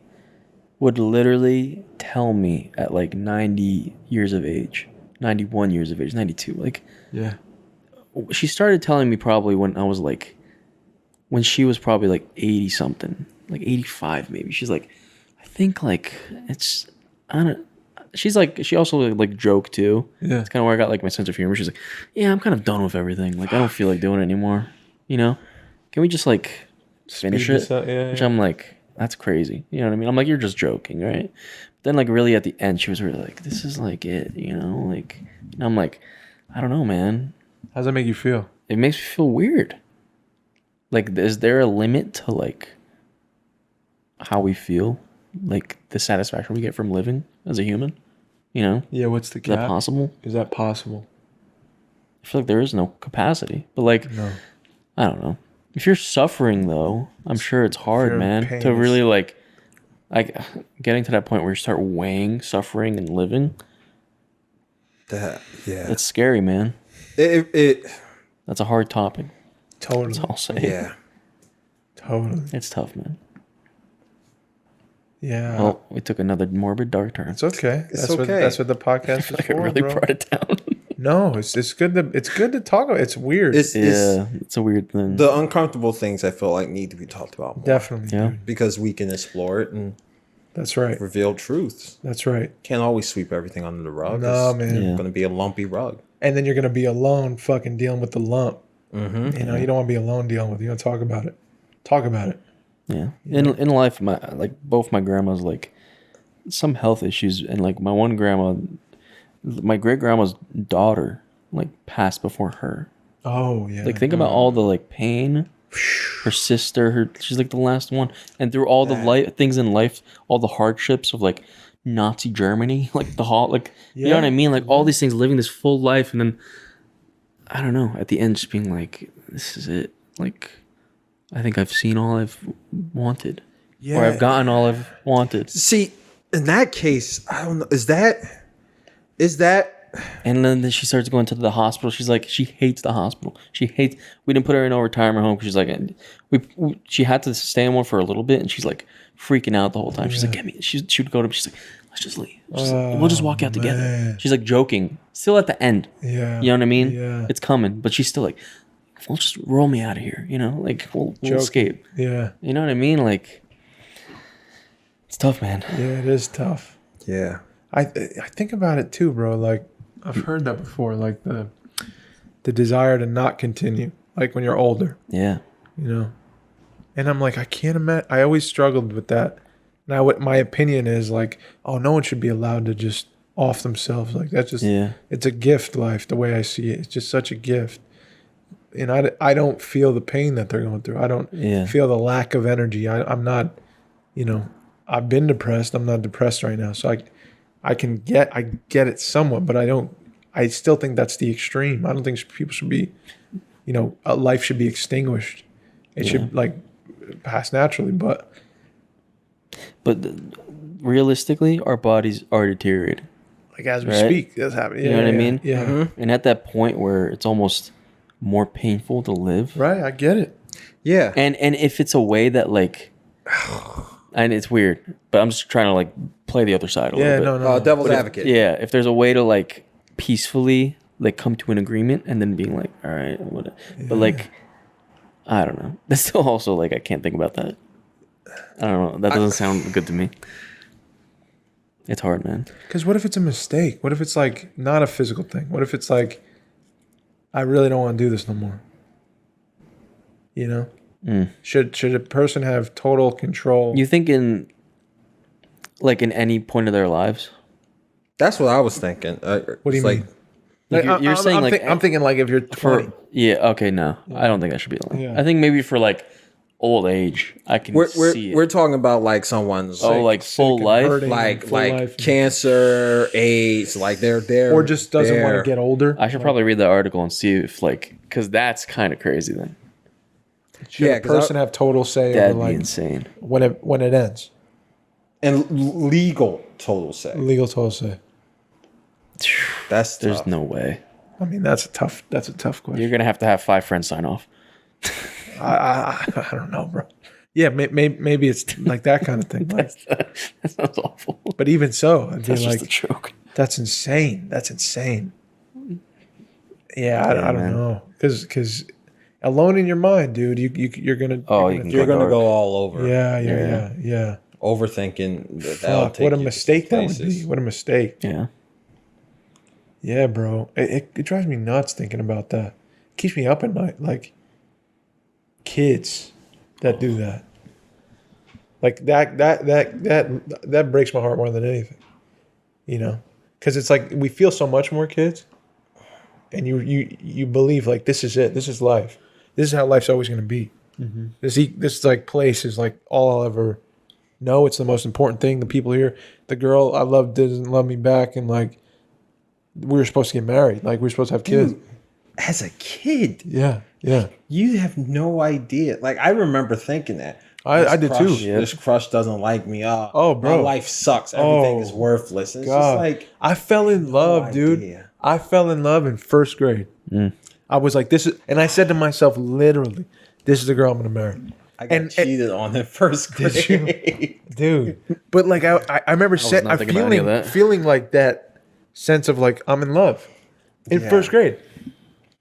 would literally tell me at like 90 years of age, 91 years of age, 92. Like Yeah. she started telling me probably when she was probably like 80 something, like 85 maybe. She's like, I think like it's, I don't, she's like, she also like joke too. Yeah. It's kind of where I got like my sense of humor. She's like, yeah, I'm kind of done with everything. Like I don't feel like doing it anymore. You know, can we just like finish Speed it? this up, yeah, Which yeah. I'm like, that's crazy. You know what I mean? I'm like, you're just joking, right? Then like really at the end, she was really like, this is like it, you know? Like, and I'm like, I don't know, man. How does that make you feel? It makes me feel weird. Like, is there a limit to like how we feel? Like the satisfaction we get from living as a human? You know? Yeah. What's the Is that cap? possible? Is that possible? I feel like there is no capacity. But like, No. I don't know. If you're suffering though, I'm sure it's hard, you're in man, pain, to it's- really like getting to that point where you start weighing suffering and living. Yeah. It's scary, man. It That's a hard topic. Totally. That's all I'll say. yeah. Totally. It's tough, man. Yeah. Well, we took another morbid dark turn. it's okay. It's That's okay. That's what the podcast is Like for, it really bro. brought it down. No, it's good to talk about. It's weird. It's Yeah, it's a weird thing. the uncomfortable things I feel like need to be talked about more. Definitely. Yeah. Dude. Because we can explore it and That's right. reveal truths. That's right. Can't always sweep everything under the rug. No, It's man. Yeah. going to be a lumpy rug. And then you're gonna be alone, fucking dealing with the lump. Mm-hmm. You know, you don't want to be alone dealing with it. You want to talk about it. Talk about it. Yeah. In life, both my grandmas like some health issues, and like my one grandma, my great grandma's daughter, like passed before her. Oh yeah. Like think about all the like pain. Her sister, she's like the last one, and through all the things in life, all the hardships of like Nazi Germany, like you know what I mean, like all these things, living this full life, and then I don't know, at the end, just being like, this is it. Like, I think I've seen all I've wanted, Yeah. or I've gotten all I've wanted. See, in that case, I don't know. Is that And then she starts going to the hospital. She's like, she hates the hospital. We didn't put her in a retirement home because she's like, she had to stay in one for a little bit, and she's like freaking out the whole time. She's like, get me. She would go to. She's like, let's just leave. She's like, we'll just walk out together. man. She's like joking, still at the end. Yeah. You know what I mean? Yeah. It's coming, but she's still like, well, just roll me out of here. You know, like we'll escape. Yeah. You know what I mean? Like, it's tough, man. Yeah, it is tough. yeah? I think about it too, bro. Like I've heard that before. Like the desire to not continue. Like when you're older, Yeah. you know. And I'm like, I can't imagine. I always struggled with that. Now, what my opinion is, like, oh, no one should be allowed to just off themselves. Like that's just, Yeah. it's a gift. Life, the way I see it, it's just such a gift. And I don't feel the pain that they're going through. I don't Yeah. feel the lack of energy. I'm not, you know, I've been depressed. I'm not depressed right now. So I get it somewhat, but I still think that's the extreme. I don't think people should be, you know, life should be extinguished. It should like pass naturally, but realistically, our bodies are deteriorating. like as we Right? speak, that's happening. You know what I mean? Yeah. And at that point where it's almost more painful to live. Right. I get it. Yeah. And if it's a way that like, and it's weird, but I'm just trying to like play the other side a Yeah. little bit. No. Devil's advocate. Yeah, if there's a way to like peacefully like come to an agreement and then being like, all right, whatever. But like, I don't know. That's still also like I can't think about that. I don't know. That doesn't sound good to me. It's hard, man. Because what if it's a mistake? What if it's like not a physical thing? What if it's like, I really don't want to do this no more? You know, should a person have total control? You think in like in any point of their lives? That's what I was thinking. What do you like, mean? Like, You're saying like I'm thinking like if you're 20. yeah, okay, no, I don't think I should be alone. Yeah. I think maybe for like old age, I can see it. We're talking about like someone's like full and life, hurting. like full life. cancer, AIDS, like they're there, Or just doesn't want to get older. I should probably read the article and see if like, because that's kind of crazy. Then Should a person have total say that'd over be like insane. when it ends? and legal total say. Legal total say. That's There's tough. no way. I mean, that's a tough question. You're gonna have to have 5 friends sign off. I don't know, bro. Yeah, maybe it's like that kind of thing. Like, That sounds awful. but even so, I'd be That's like, just a joke. that's insane. That's insane. Yeah, I don't man. know, because alone in your mind, dude, you're gonna. Oh, You're gonna go all over. Yeah. Overthinking. That'll Fuck, take what a you to mistake that would places. be. What a mistake. Yeah. Yeah, bro. It drives me nuts thinking about that. Keeps me up at night. Like kids that do that. Like that breaks my heart more than anything. You know, because it's like we feel so much more kids, and you believe like this is it. This is life. This is how life's always going to be. Mm-hmm. This like place is like all I'll ever know. It's the most important thing. The people here, the girl I love doesn't love me back, and like. We were supposed to get married. Like we were supposed to have kids. Dude, as a kid, Yeah. you have no idea. Like I remember thinking that. I did too. Yeah. This crush doesn't like me. Oh, bro. My life sucks. Everything is worthless. And it's God. just like I fell in love, dude. idea. I fell in love in first grade. I was like, this is, and I said to myself, literally, this is the girl I'm going to marry. I got cheated on in first grade. Did you? Dude. But like, I remember not thinking about any of that. feeling like that sense of like, I'm in love in first grade.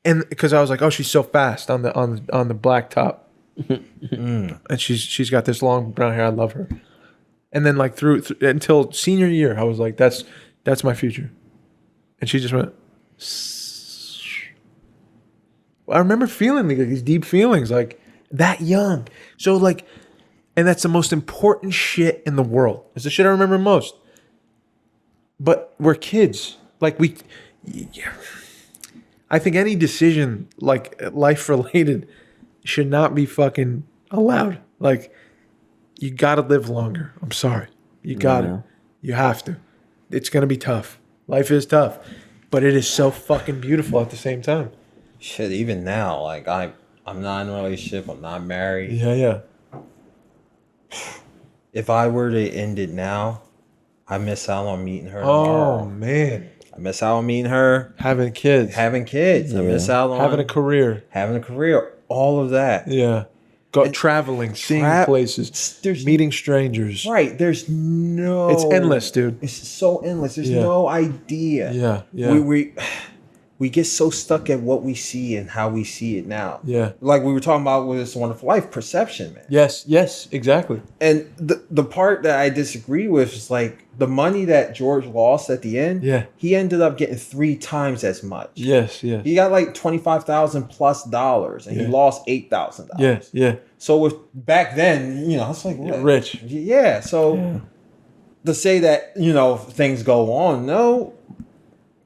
And because I was like, oh, she's so fast on the black top. And she's got this long brown hair. I love her. And then like through until senior year, I was like, that's my future. And she just went. I remember feeling like these deep feelings, like that young. So like, and that's the most important shit in the world. It's the shit I remember most. But we're kids. Like I think any decision like life related should not be fucking allowed. Like you got to live longer. I'm sorry. You got to. You have to. It's going to be tough. Life is tough, but it is so fucking beautiful at the same time. Shit, even now, like I'm not in a relationship. I'm not married. Yeah. If I were to end it now, I miss out on meeting her Oh tomorrow. man, I miss out on meeting her, having kids, having kids. I miss out on having a career. all of that. Yeah. Traveling, seeing places, There's meeting strangers. right. There's no. It's endless, dude. It's so endless. There's Yeah. no idea. Yeah. We get so stuck at what we see and how we see it now. Yeah. Like we were talking about with This Wonderful Life, perception, man. Yes, exactly. And the part that I disagree with is like the money that George lost at the end. Yeah. He ended up getting 3 times as much. Yes. He got like $25,000+ and he lost $8,000. Yeah. So with back then, it's like what? Rich. Yeah. So to say that, things go on, no,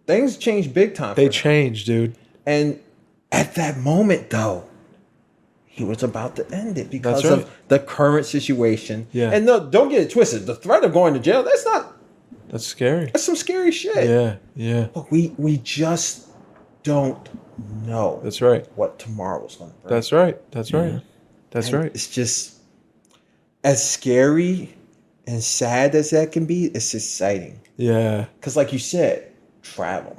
things change big time. They change, dude. And at that moment, though, he was about to end it because That's right. of the current situation. Yeah. And no, don't get it twisted. The threat of going to jail, That's scary. that's some scary shit. Yeah. But we just don't know That's right. what tomorrow's going to bring. That's right. That's And right. It's just as scary and sad as that can be, it's exciting. Yeah. Because like you said, travel.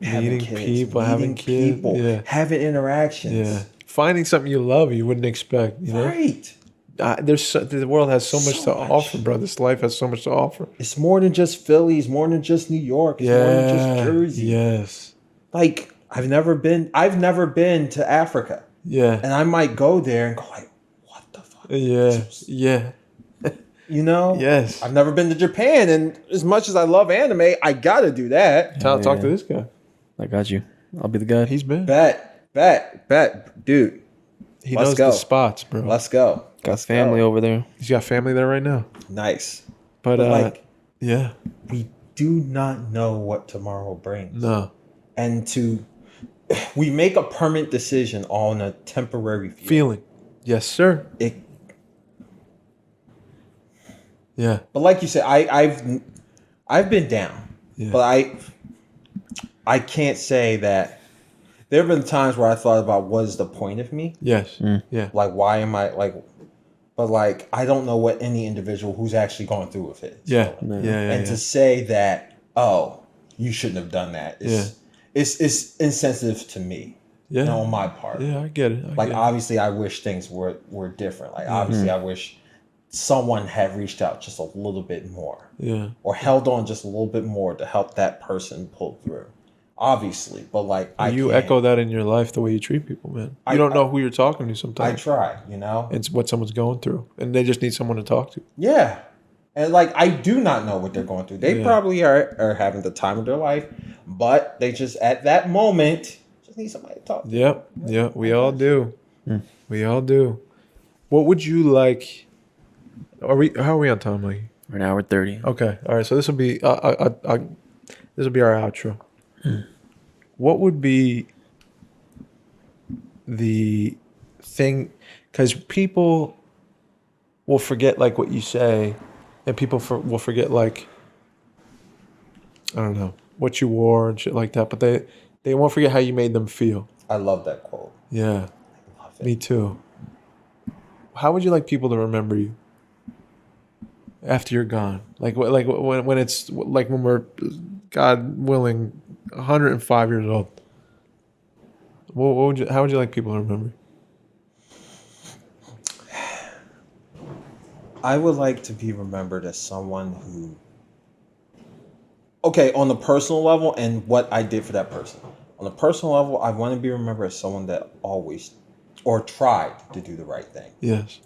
Meeting people, having kids. Yeah. Having interactions. Yeah. Finding something you love you wouldn't expect, you know? Right. The world has so much to offer, bro. This life has so much to offer. It's more than just Philly. It's more than just New York. It's more than just Jersey. Yes. Like I've never been to Africa. Yeah. And I might go there and go like, what the fuck? Yeah. Yes. I've never been to Japan, and as much as I love anime, I gotta do that. Talk to this guy. I got you. I'll be the guy. He's been. Bet, dude. He Let's knows go. the spots, bro. Let's go. Got family over there. He's got family there right now. Nice. But But like, Yeah. We do not know what tomorrow brings. No. And we make a permanent decision on a temporary Feeling. Yes, sir. Yeah. But like you said, I've been down. Yeah. But I can't say that there have been times where I thought about what is the point of me? Yes. Yeah. Like, why am I like, but like, I don't know what any individual who's actually going through with it. Yeah. So, Yeah. and to say that, oh, you shouldn't have done that. It's insensitive to me. Yeah. You know, on my part. Yeah, I get it. Obviously, I wish things were different. Like, obviously, I wish someone had reached out just a little bit more. Yeah. Or held on just a little bit more to help that person pull through. Obviously, but like you echo that in your life the way you treat people, man. You don't know who you're talking to sometimes. I try, you know. It's what someone's going through, and they just need someone to talk to. Yeah, and like I do not know what they're going through. They probably are having the time of their life, but they just at that moment just need somebody to talk to. Yep. Yeah, we all do. We all do. What would you like? How are we on time, Mike? We're an hour 30. Okay. All right. So this will be our outro. What would be the thing? Because people will forget like what you say, and people will forget like I don't know what you wore and shit like that. But they won't forget how you made them feel. I love that quote. Yeah, I love it. me too. How would you like people to remember you after you're gone? Like when it's like when we're, God willing, 105 years old. How would you like people to remember? I would like to be remembered as someone who, okay, on the personal level and what I did for that person. On the personal level, I want to be remembered as someone that always or tried to do the right thing. Yes.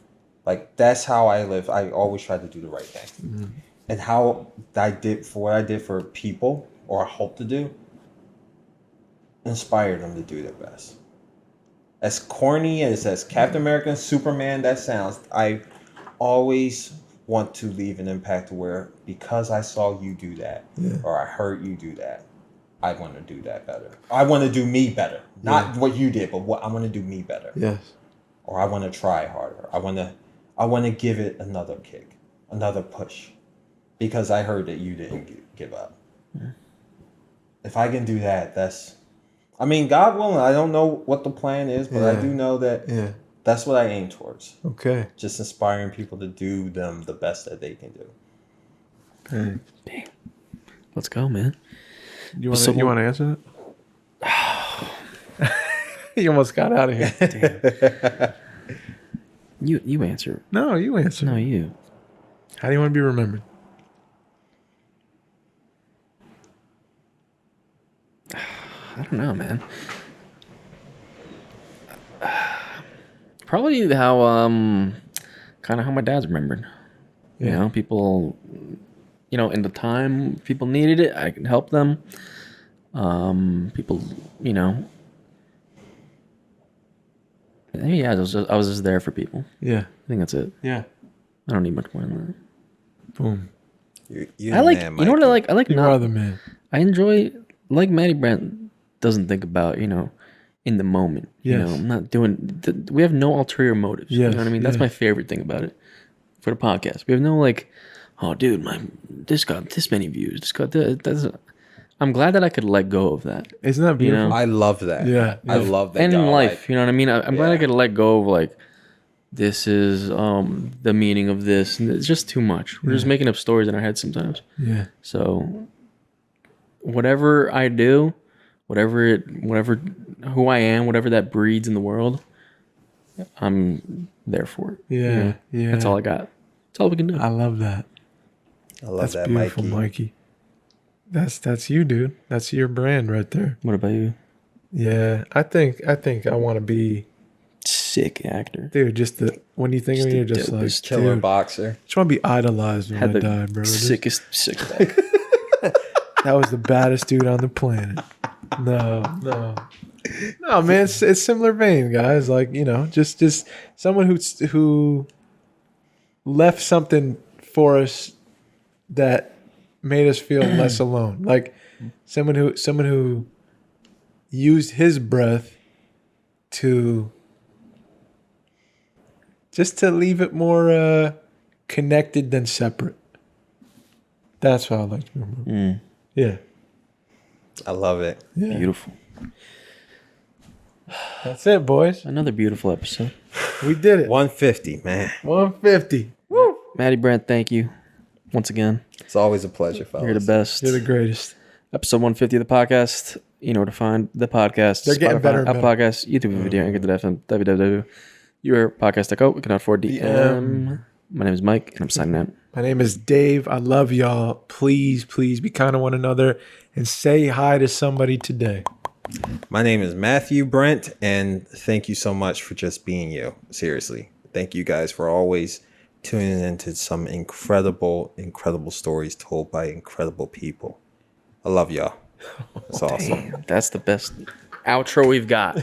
Like, that's how I live. I always try to do the right thing. Mm-hmm. And how I did for what I did for people, or I hope to do, inspire them to do their best. As corny as Captain America and Superman that sounds, I always want to leave an impact where, because I saw you do that, or I heard you do that, I want to do that better. I want to do me better. Not what you did, but what I want to do me better. Yes. Or I want to try harder. I want to give it another kick, another push, because I heard that you didn't give up. Yeah. If I can do that, I mean, God willing, I don't know what the plan is, but I do know that that's what I aim towards. Okay. Just inspiring people to do them the best that they can do. Dang. Let's go, man. You want to answer it? You almost got out of here. Damn. You answer. No, you answer. No, you. How do you want to be remembered? I don't know, man. Probably how kind of how my dad's remembered. Yeah. You know, people, in the time people needed it, I could help them. People, I was just there for people. Yeah. I think that's it. Yeah. I don't need much more than that. Boom. You're I like, man, you know what I like? I like You are the man. I enjoy, like Matty Brent doesn't think about, in the moment. Yes. I'm not doing, we have no ulterior motives. Yes, You know what I mean? That's yeah. my favorite thing about it for the podcast. We have no like, oh dude, this got this many views. This got this. I'm glad that I could let go of that. Isn't that beautiful? I love that. Yeah. I love that. And in life, like, you know what I mean? I'm glad I could let go of like, this is the meaning of this. And it's just too much. We're just making up stories in our heads sometimes. Yeah. So whatever I do, whatever who I am, whatever that breeds in the world, I'm there for it. Yeah. Yeah. That's all I got. That's all we can do. I love that. I love That's that, beautiful, Mikey. That's you, dude. That's your brand right there. What about you? Yeah. I think I want to be, Sick actor. dude, when you think of me, you're just like, killer dude, boxer. just want to be idolized when Had I the die, bro. sickest back. That was the baddest dude on the planet. No, man. It's similar vein, guys. Like, just someone who left something for us that made us feel less alone. Like someone who used his breath to just to leave it more connected than separate. That's what I like to be remembered. Yeah. I love it. Yeah. Beautiful. That's it, boys. Another beautiful episode. We did it. 150, man. 150. Woo! Maddie, Brent, thank you once again. It's always a pleasure, fellas. You're the best. You're the greatest. Episode 150 of the podcast. You know where to find the podcast. They're getting better and Apple better. Podcasts, YouTube video, Anchor, FM, www.yourpodcast.co. We can afford DM. My name is Mike, and I'm signing out. My name is Dave. I love y'all. Please, please be kind to one another and say hi to somebody today. My name is Matthew Brent, and thank you so much for just being you. Seriously. Thank you guys for always tuning into some incredible, incredible stories told by incredible people. I love y'all. It's awesome. That's the best outro we've got.